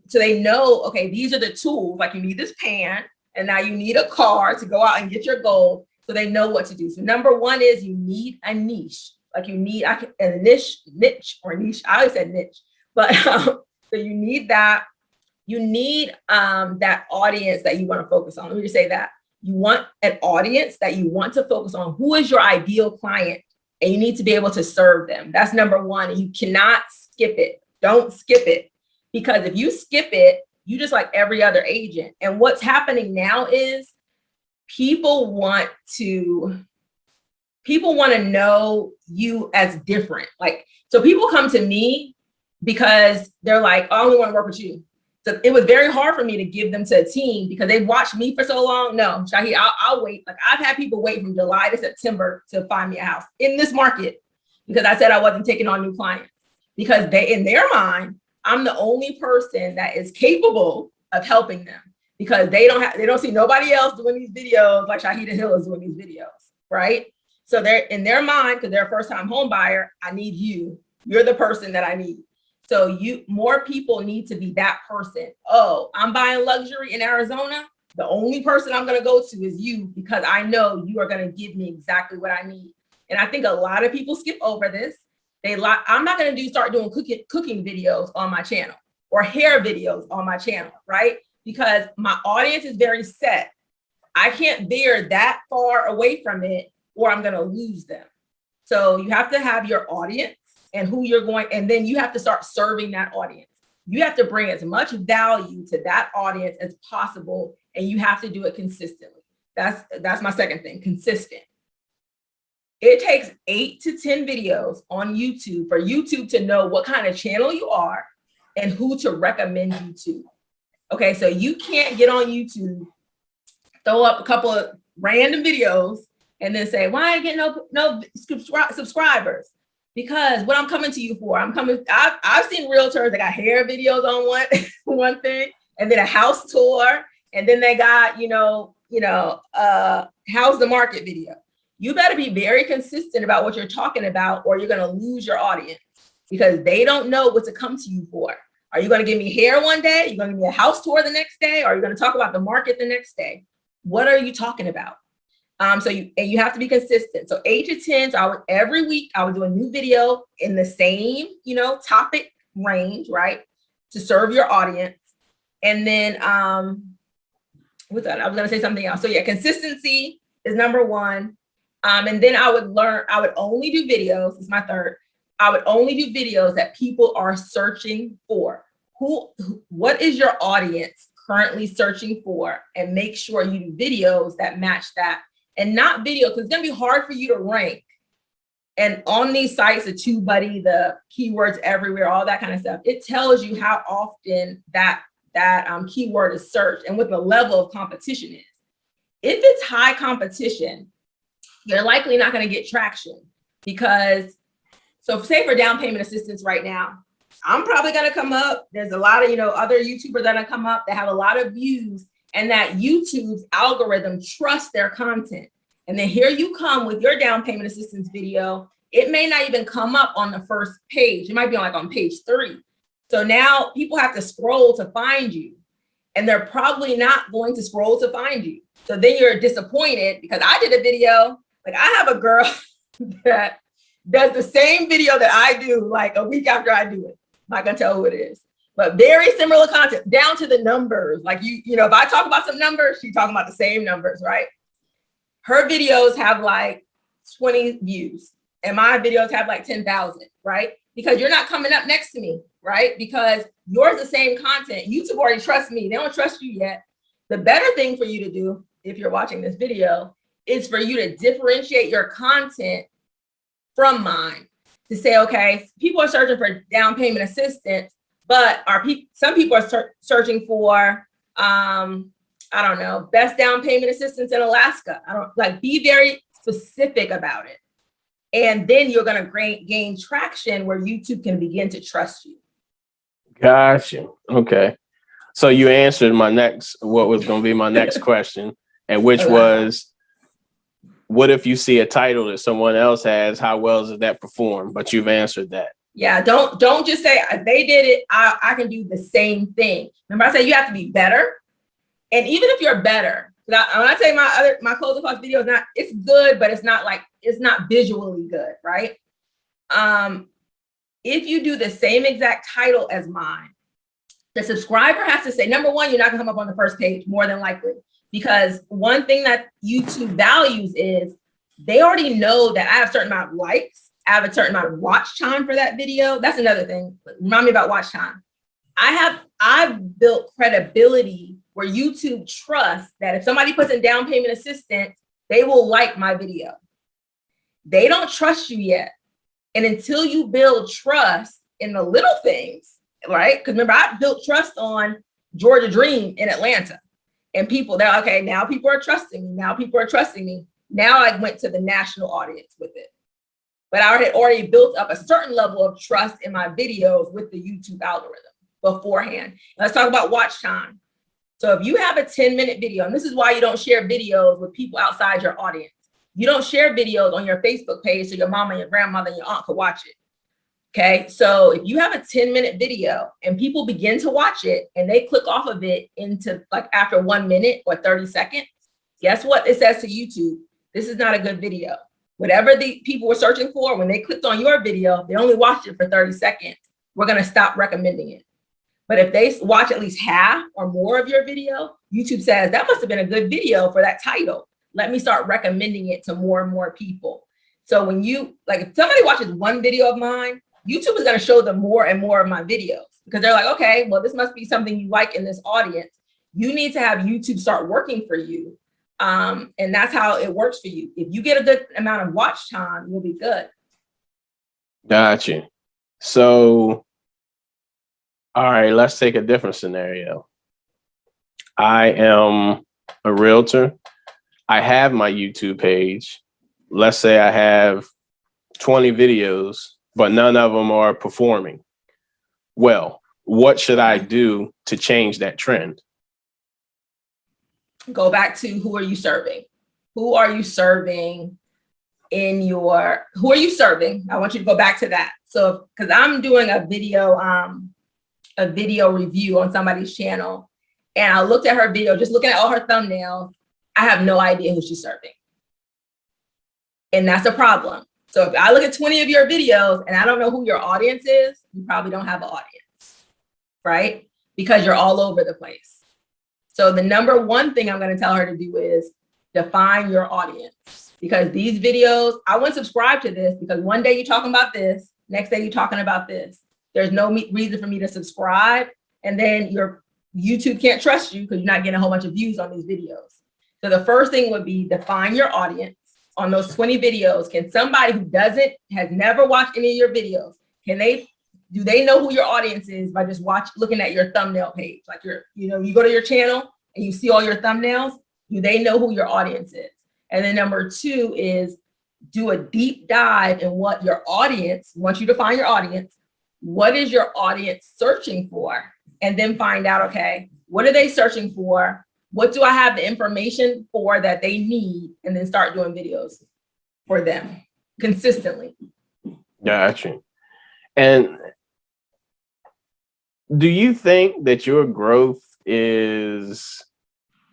so they know, okay, these are the tools. Like you need this pan, and now you need a car to go out and get your gold, so they know what to do. So number one is you need a niche. Like you need a niche. I always said niche, but so you need that. You need that audience that you want to focus on. Let me just say that. You want an audience that you want to focus on. Who is your ideal client? And you need to be able to serve them. That's number one. And you cannot skip it. Don't skip it. Because if you skip it, you just like every other agent. And what's happening now is people want to know you as different. Like, so people come to me because they're like, oh, I only want to work with you. So it was very hard for me to give them to a team because they've watched me for so long. No, Shaheed, I'll wait. Like I've had people wait from July to September to find me a house in this market because I said I wasn't taking on new clients, because they, in their mind, I'm the only person that is capable of helping them, because they don't see nobody else doing these videos like Shaheedah Hill is doing these videos, right? So they're in their mind, because they're a first time home buyer, I need you. You're the person that I need. So more people need to be that person. Oh, I'm buying luxury in Arizona. The only person I'm going to go to is you, because I know you are going to give me exactly what I need. And I think a lot of people skip over this. I'm not going to start doing cooking videos on my channel or hair videos on my channel, right? Because my audience is very set. I can't veer that far away from it or I'm going to lose them. So you have to have your audience and who you're going, and then you have to start serving that audience. You have to bring as much value to that audience as possible, and you have to do it consistently. That's my second thing, consistent. It takes 8 to 10 videos on YouTube for YouTube to know what kind of channel you are and who to recommend you to. Okay, so you can't get on YouTube, throw up a couple of random videos, and then say, why ain't getting no subscribers? Because what I'm coming to you for, I've seen realtors that got hair videos on one thing, and then a house tour, and then they got, how's the market video. You better be very consistent about what you're talking about, or you're going to lose your audience, because they don't know what to come to you for. Are you going to give me hair one day? Are you going to give me a house tour the next day? Or are you going to talk about the market the next day? What are you talking about? So you have to be consistent. So 8 to 10. So every week I would do a new video in the same, topic range, right? To serve your audience. And then what's that? I was gonna say something else. So yeah, consistency is number one. And then I would only do videos. This is my third. I would only do videos that people are searching for. What is your audience currently searching for? And make sure you do videos that match that. And not video, because it's going to be hard for you to rank. And on these sites, the TubeBuddy, the keywords everywhere, all that kind of stuff, it tells you how often that keyword is searched and what the level of competition is. If it's high competition, you're likely not going to get traction, because, so say for down payment assistance right now, I'm probably going to come up. There's a lot of, other YouTubers that have come up that have a lot of views, and that YouTube's algorithm trusts their content. And then here you come with your down payment assistance video. It may not even come up on the first page. It might be on page 3. So now people have to scroll to find you, and they're probably not going to scroll to find you. So then you're disappointed, because I did a video, like I have a girl that does the same video that I do like a week after I do it. I'm not gonna tell who it is, but very similar content down to the numbers. Like you know, if I talk about some numbers, she's talking about the same numbers, right? Her videos have like 20 views and my videos have like 10,000, right? Because you're not coming up next to me, right? Because yours the same content. YouTube already trusts me. They don't trust you yet. The better thing for you to do, if you're watching this video, is for you to differentiate your content from mine. To say, okay, people are searching for down payment assistance, but some people are searching for, I don't know, best down payment assistance in Alaska. I don't like, be very specific about it. And then you're going to gain traction where YouTube can begin to trust you. Gotcha. Okay. So you answered what was going to be my next question, and which was, what if you see a title that someone else has? How well does that perform? But you've answered that. Yeah. Don't just say they did it. I can do the same thing. Remember, I said you have to be better. And even if you're better, when I say my closing cost video is not, it's good, but it's not visually good, right? If you do the same exact title as mine, the subscriber has to say, number one, you're not gonna come up on the first page, more than likely, because one thing that YouTube values is they already know that I have a certain amount of likes, I have a certain amount of watch time for that video. That's another thing. Remind me about watch time. I've built credibility where YouTube trusts that if somebody puts in down payment assistance, they will like my video. They don't trust you yet. And until you build trust in the little things, right? Because remember, I built trust on Georgia Dream in Atlanta. And they're okay, now people are trusting me. Now people are trusting me. Now I went to the national audience with it. But I had already built up a certain level of trust in my videos with the YouTube algorithm beforehand. Let's talk about watch time. So if you have a 10-minute video, and this is why you don't share videos with people outside your audience. You don't share videos on your Facebook page so your mama, your grandmother, and your aunt could watch it. Okay, so if you have a 10-minute video and people begin to watch it and they click off of it into like after 1 minute or 30 seconds, guess what it says to YouTube? This is not a good video. Whatever the people were searching for, when they clicked on your video, they only watched it for 30 seconds. We're gonna stop recommending it. But if they watch at least half or more of your video, YouTube says that must have been a good video for that title. Let me start recommending it to more and more people. So when if somebody watches one video of mine, YouTube is going to show them more and more of my videos because they're like, okay, well, this must be something you like in this audience. You need to have YouTube start working for you. And that's how it works for you. If you get a good amount of watch time, you'll be good. Gotcha. So, all right, let's take a different scenario. I am a realtor. I have my YouTube page. Let's say I have 20 videos, but none of them are performing well. What should I do to change that trend? Go back to who are you serving? Who are you serving who are you serving? I want you to go back to that. So, because I'm doing a video review on somebody's channel, and I looked at her video, just looking at all her thumbnails, I have no idea who she's serving. And that's a problem. So if I look at 20 of your videos and I don't know who your audience is, you probably don't have an audience, right? Because you're all over the place. So the number one thing I'm going to tell her to do is define your audience, because these videos, I wouldn't subscribe to this because one day you're talking about this, next day you're talking about this. There's no reason for me to subscribe. And then your YouTube can't trust you because you're not getting a whole bunch of views on these videos. So the first thing would be define your audience. On those 20 videos, can somebody who has never watched any of your videos, do they know who your audience is by just looking at your thumbnail page? Like you go to your channel and you see all your thumbnails, do they know who your audience is? And then number two is do a deep dive in what your audience, once you define your audience, what is your audience searching for? And then find out, okay, what are they searching for? What do I have the information for that they need? And then start doing videos for them consistently. Gotcha. And do you think that your growth is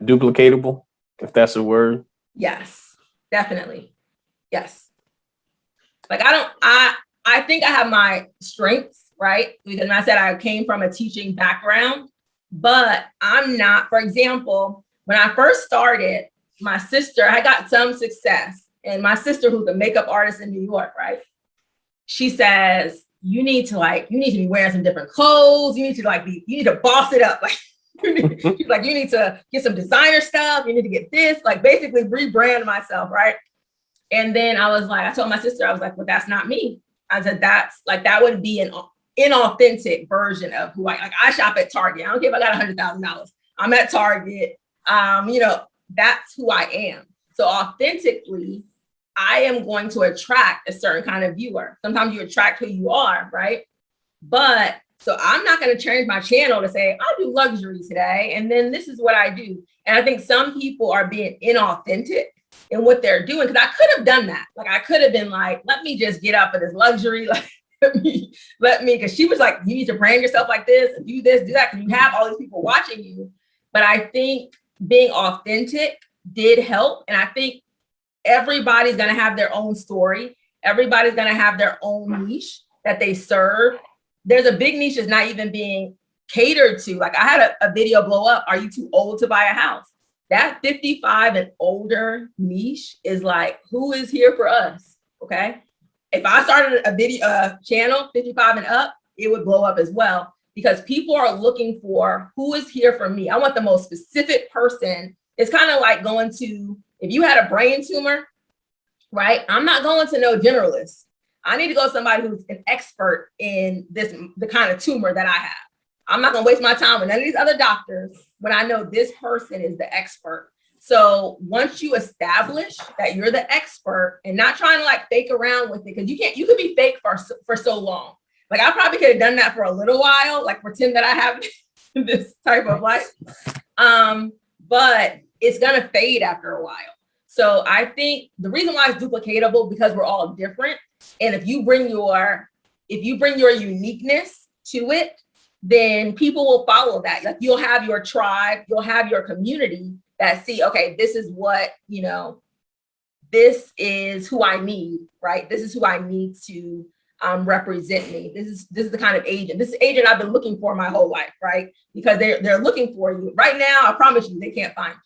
duplicatable, if that's a word? Yes, definitely. Yes. Like I think I have my strengths, right? Because I said I came from a teaching background, but I'm not, for example, when I first started, my sister, I got some success. And my sister, who's a makeup artist in New York, right? She says, you need to be wearing some different clothes. You need to boss it up. Like, she's like, you need to get some designer stuff. You need to get this, like basically rebrand myself, right? And then I told my sister, I was like, well, that's not me. I said, that would be an inauthentic version of who I shop at Target. I don't care if I got $100,000. I'm at Target. That's who I am. So authentically, I am going to attract a certain kind of viewer. Sometimes you attract who you are, right? But so I'm not going to change my channel to say, I'll do luxury today. And then this is what I do. And I think some people are being inauthentic in what they're doing. Cause I could have done that. Like I could have been like, let me just get up for this luxury. Like let me, cause she was like, you need to brand yourself like this and do this, do that. Cause you have all these people watching you. But I think being authentic did help. And I think everybody's going to have their own story. Everybody's going to have their own niche that they serve. There's a big niche that's not even being catered to. Like I had a video blow up. Are you too old to buy a house? That 55 and older niche is like, who is here for us? Okay. If I started a video channel 55 and up, it would blow up as well because people are looking for who is here for me. I want the most specific person. It's kind of like going to, if you had a brain tumor, right? I'm not going to no generalist. I need to go to somebody who's an expert in the kind of tumor that I have. I'm not gonna waste my time with none of these other doctors when I know this person is the expert. So once you establish that you're the expert and not trying to like fake around with it, because you could be fake for so long. Like I probably could have done that for a little while, like pretend that I have this type of life. But it's gonna fade after a while. So I think the reason why it's duplicatable because we're all different. And if you bring your uniqueness to it, then people will follow that. Like you'll have your tribe, you'll have your community that see, okay, this is what, this is who I need, right? This is who I need to represent me. This is the kind of agent. This is agent I've been looking for my whole life, right? Because they're looking for you. Right now, I promise you, they can't find you.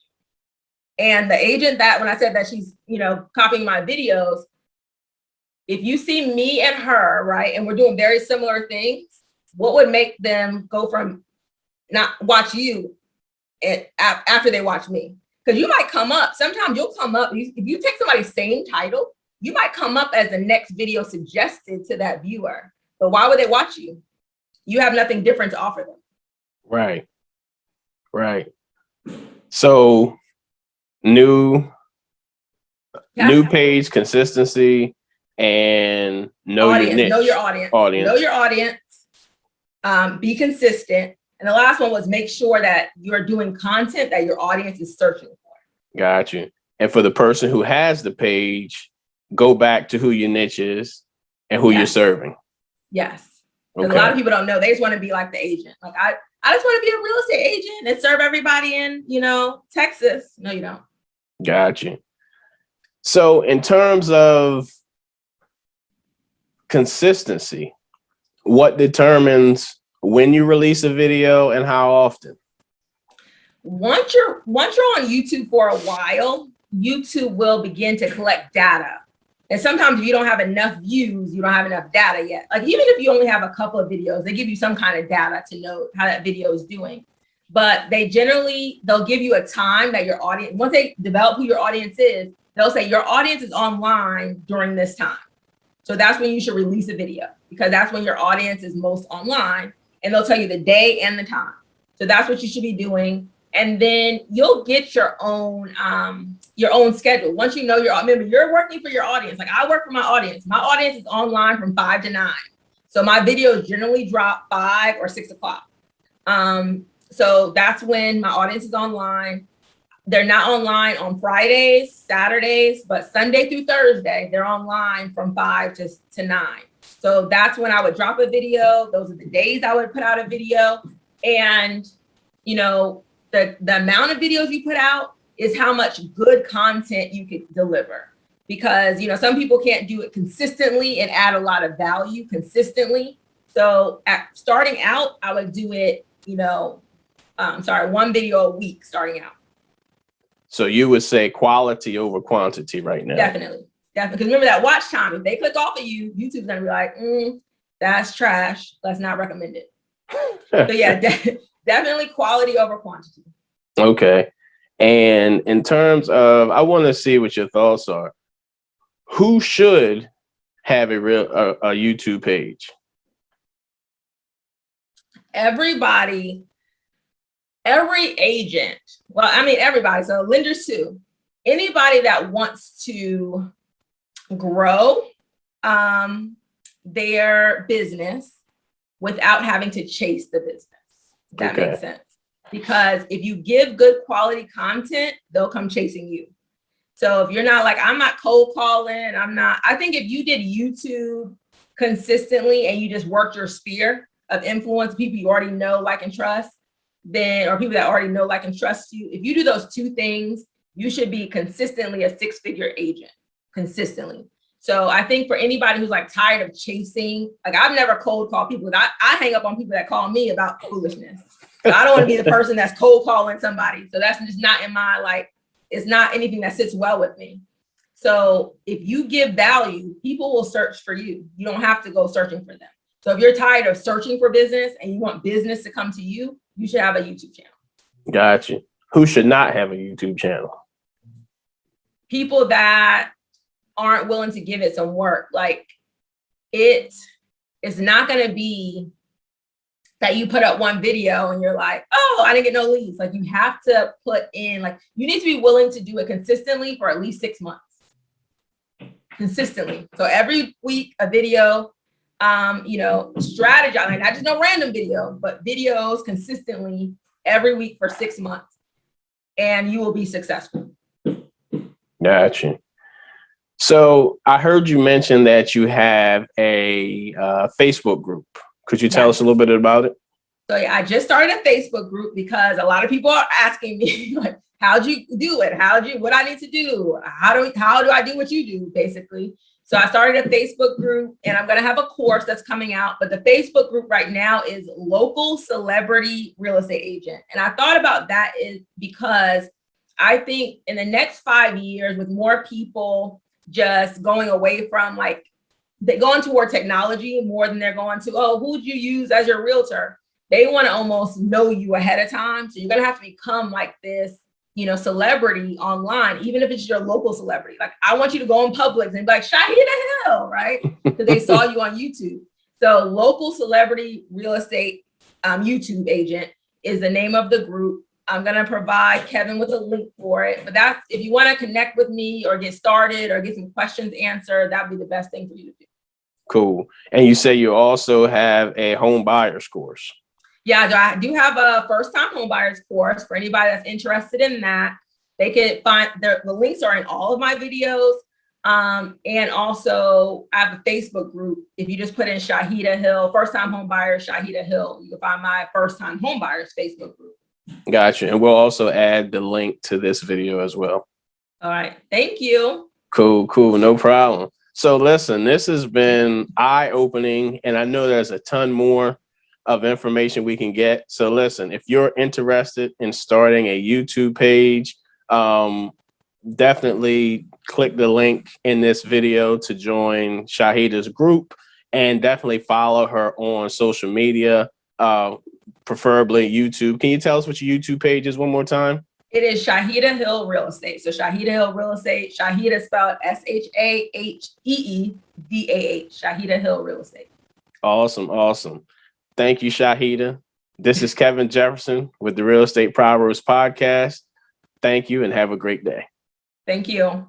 And the agent that, when I said that she's, copying my videos, if you see me and her, right, and we're doing very similar things, what would make them go from not watch you after they watch me? Because you might come up, sometimes you'll come up, if you take somebody's same title, you might come up as the next video suggested to that viewer. But why would they watch you? You have nothing different to offer them. Right. So new page consistency and know your niche. Know your audience. Know your audience. Be consistent. And the last one was make sure that you're doing content that your audience is searching for. Got you. And for the person who has the page, go back to who your niche is and who you're serving. Yes. Okay. A lot of people don't know. They just want to be like the agent. Like I just want to be a real estate agent and serve everybody in, Texas. No, you don't. Got you. So in terms of consistency, what determines when you release a video and how often? Once you're on YouTube for a while, YouTube will begin to collect data. And sometimes if you don't have enough views, you don't have enough data yet. Like even if you only have a couple of videos, they give you some kind of data to know how that video is doing. But they'll give you a time that your audience, once they develop who your audience is, they'll say your audience is online during this time. So that's when you should release a video because that's when your audience is most online and they'll tell you the day and the time. So that's what you should be doing. And then you'll get your own schedule. Once you know remember, you're working for your audience. Like I work for my audience. My audience is online from 5 to 9. So my videos generally drop 5 or 6 o'clock. So that's when my audience is online. They're not online on Fridays, Saturdays, but Sunday through Thursday, they're online from 5 to 9. So that's when I would drop a video. Those are the days I would put out a video. And, the amount of videos you put out is how much good content you could deliver. because, some people can't do it consistently and add a lot of value consistently. So starting out, I would do it, one video a week starting out. So you would say quality over quantity right now? Definitely. Because remember that watch time, if they click off of you, YouTube's gonna be like, that's trash. Let's not recommend it. So yeah, definitely quality over quantity. Okay. And in terms of, I want to see what your thoughts are. Who should have a YouTube page? Everybody, every agent. Well, I mean, everybody. So lenders too. Anybody that wants to grow their business without having to chase the business. That makes sense. Because if you give good quality content, they'll come chasing you. So if you're not like, I'm not cold calling, I think if you did YouTube consistently and you just worked your sphere of influence, people you already know, like, and trust, or people that already know, like, and trust you, if you do those two things, you should be consistently a six-figure agent, consistently. So I think for anybody who's like tired of chasing, like, I've never cold called people. I hang up on people that call me about foolishness. So I don't want to be the person that's cold calling somebody. So that's just not in my, it's not anything that sits well with me. So if you give value, people will search for you. You don't have to go searching for them. So if you're tired of searching for business and you want business to come to you, you should have a YouTube channel. Gotcha. Who should not have a YouTube channel? People that aren't willing to give it some work. Like, it is not going to be that you put up one video and you're like, oh, I didn't get no leads. Like, you have to put in, you need to be willing to do it consistently for at least 6 months. Consistently. So every week a video, strategize, not just no random video, but videos consistently every week for 6 months, and you will be successful. Gotcha. So I heard you mention that you have a Facebook group. Could you tell us a little bit about it? So yeah, I just started a Facebook group because a lot of people are asking me, like, how'd you do it? What I need to do? How do I do what you do, basically? So I started a Facebook group, and I'm going to have a course that's coming out. But the Facebook group right now is Local Celebrity Real Estate Agent. And I thought about that is because I think in the next 5 years, with more people just going away from, they're going toward technology more than they're going to, oh, who'd you use as your realtor? They want to almost know you ahead of time. So you're going to have to become like this, celebrity online, even if it's your local celebrity. Like, I want you to go in Publix and be like, Shaheedah Hill, right? Because they saw you on YouTube. So Local Celebrity Real Estate YouTube Agent is the name of the group. I'm going to provide Kevin with a link for it. But that's, if you want to connect with me or get started or get some questions answered, that'd be the best thing for you to do. Cool. And you say you also have a home buyers course. Yeah, I do have a first-time home buyers course for anybody that's interested in that. They can find the links are in all of my videos. And also I have a Facebook group. If you just put in Shaheedah Hill, first-time home buyers, Shaheedah Hill, you can find my first-time home buyers Facebook group. Gotcha. And we'll also add the link to this video as well. All right. Thank you. Cool. No problem. So listen, this has been eye-opening, and I know there's a ton more of information we can get. So listen, if you're interested in starting a YouTube page, definitely click the link in this video to join Shaheedah's group, and definitely follow her on social media, preferably YouTube. Can you tell us what your YouTube page is one more time? It is Shaheedah Hill Real Estate. So Shaheedah Hill Real Estate, Shaheedah spelled Shaheedah, Shaheedah Hill Real Estate. Awesome. Thank you, Shaheedah. This is Kevin Jefferson with the Real Estate Proverbs Podcast. Thank you and have a great day. Thank you.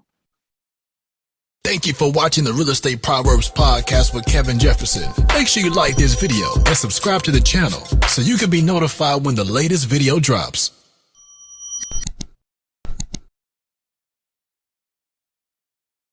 Thank you for watching the Real Estate Proverbs Podcast with Kevin Jefferson. Make sure you like this video and subscribe to the channel so you can be notified when the latest video drops.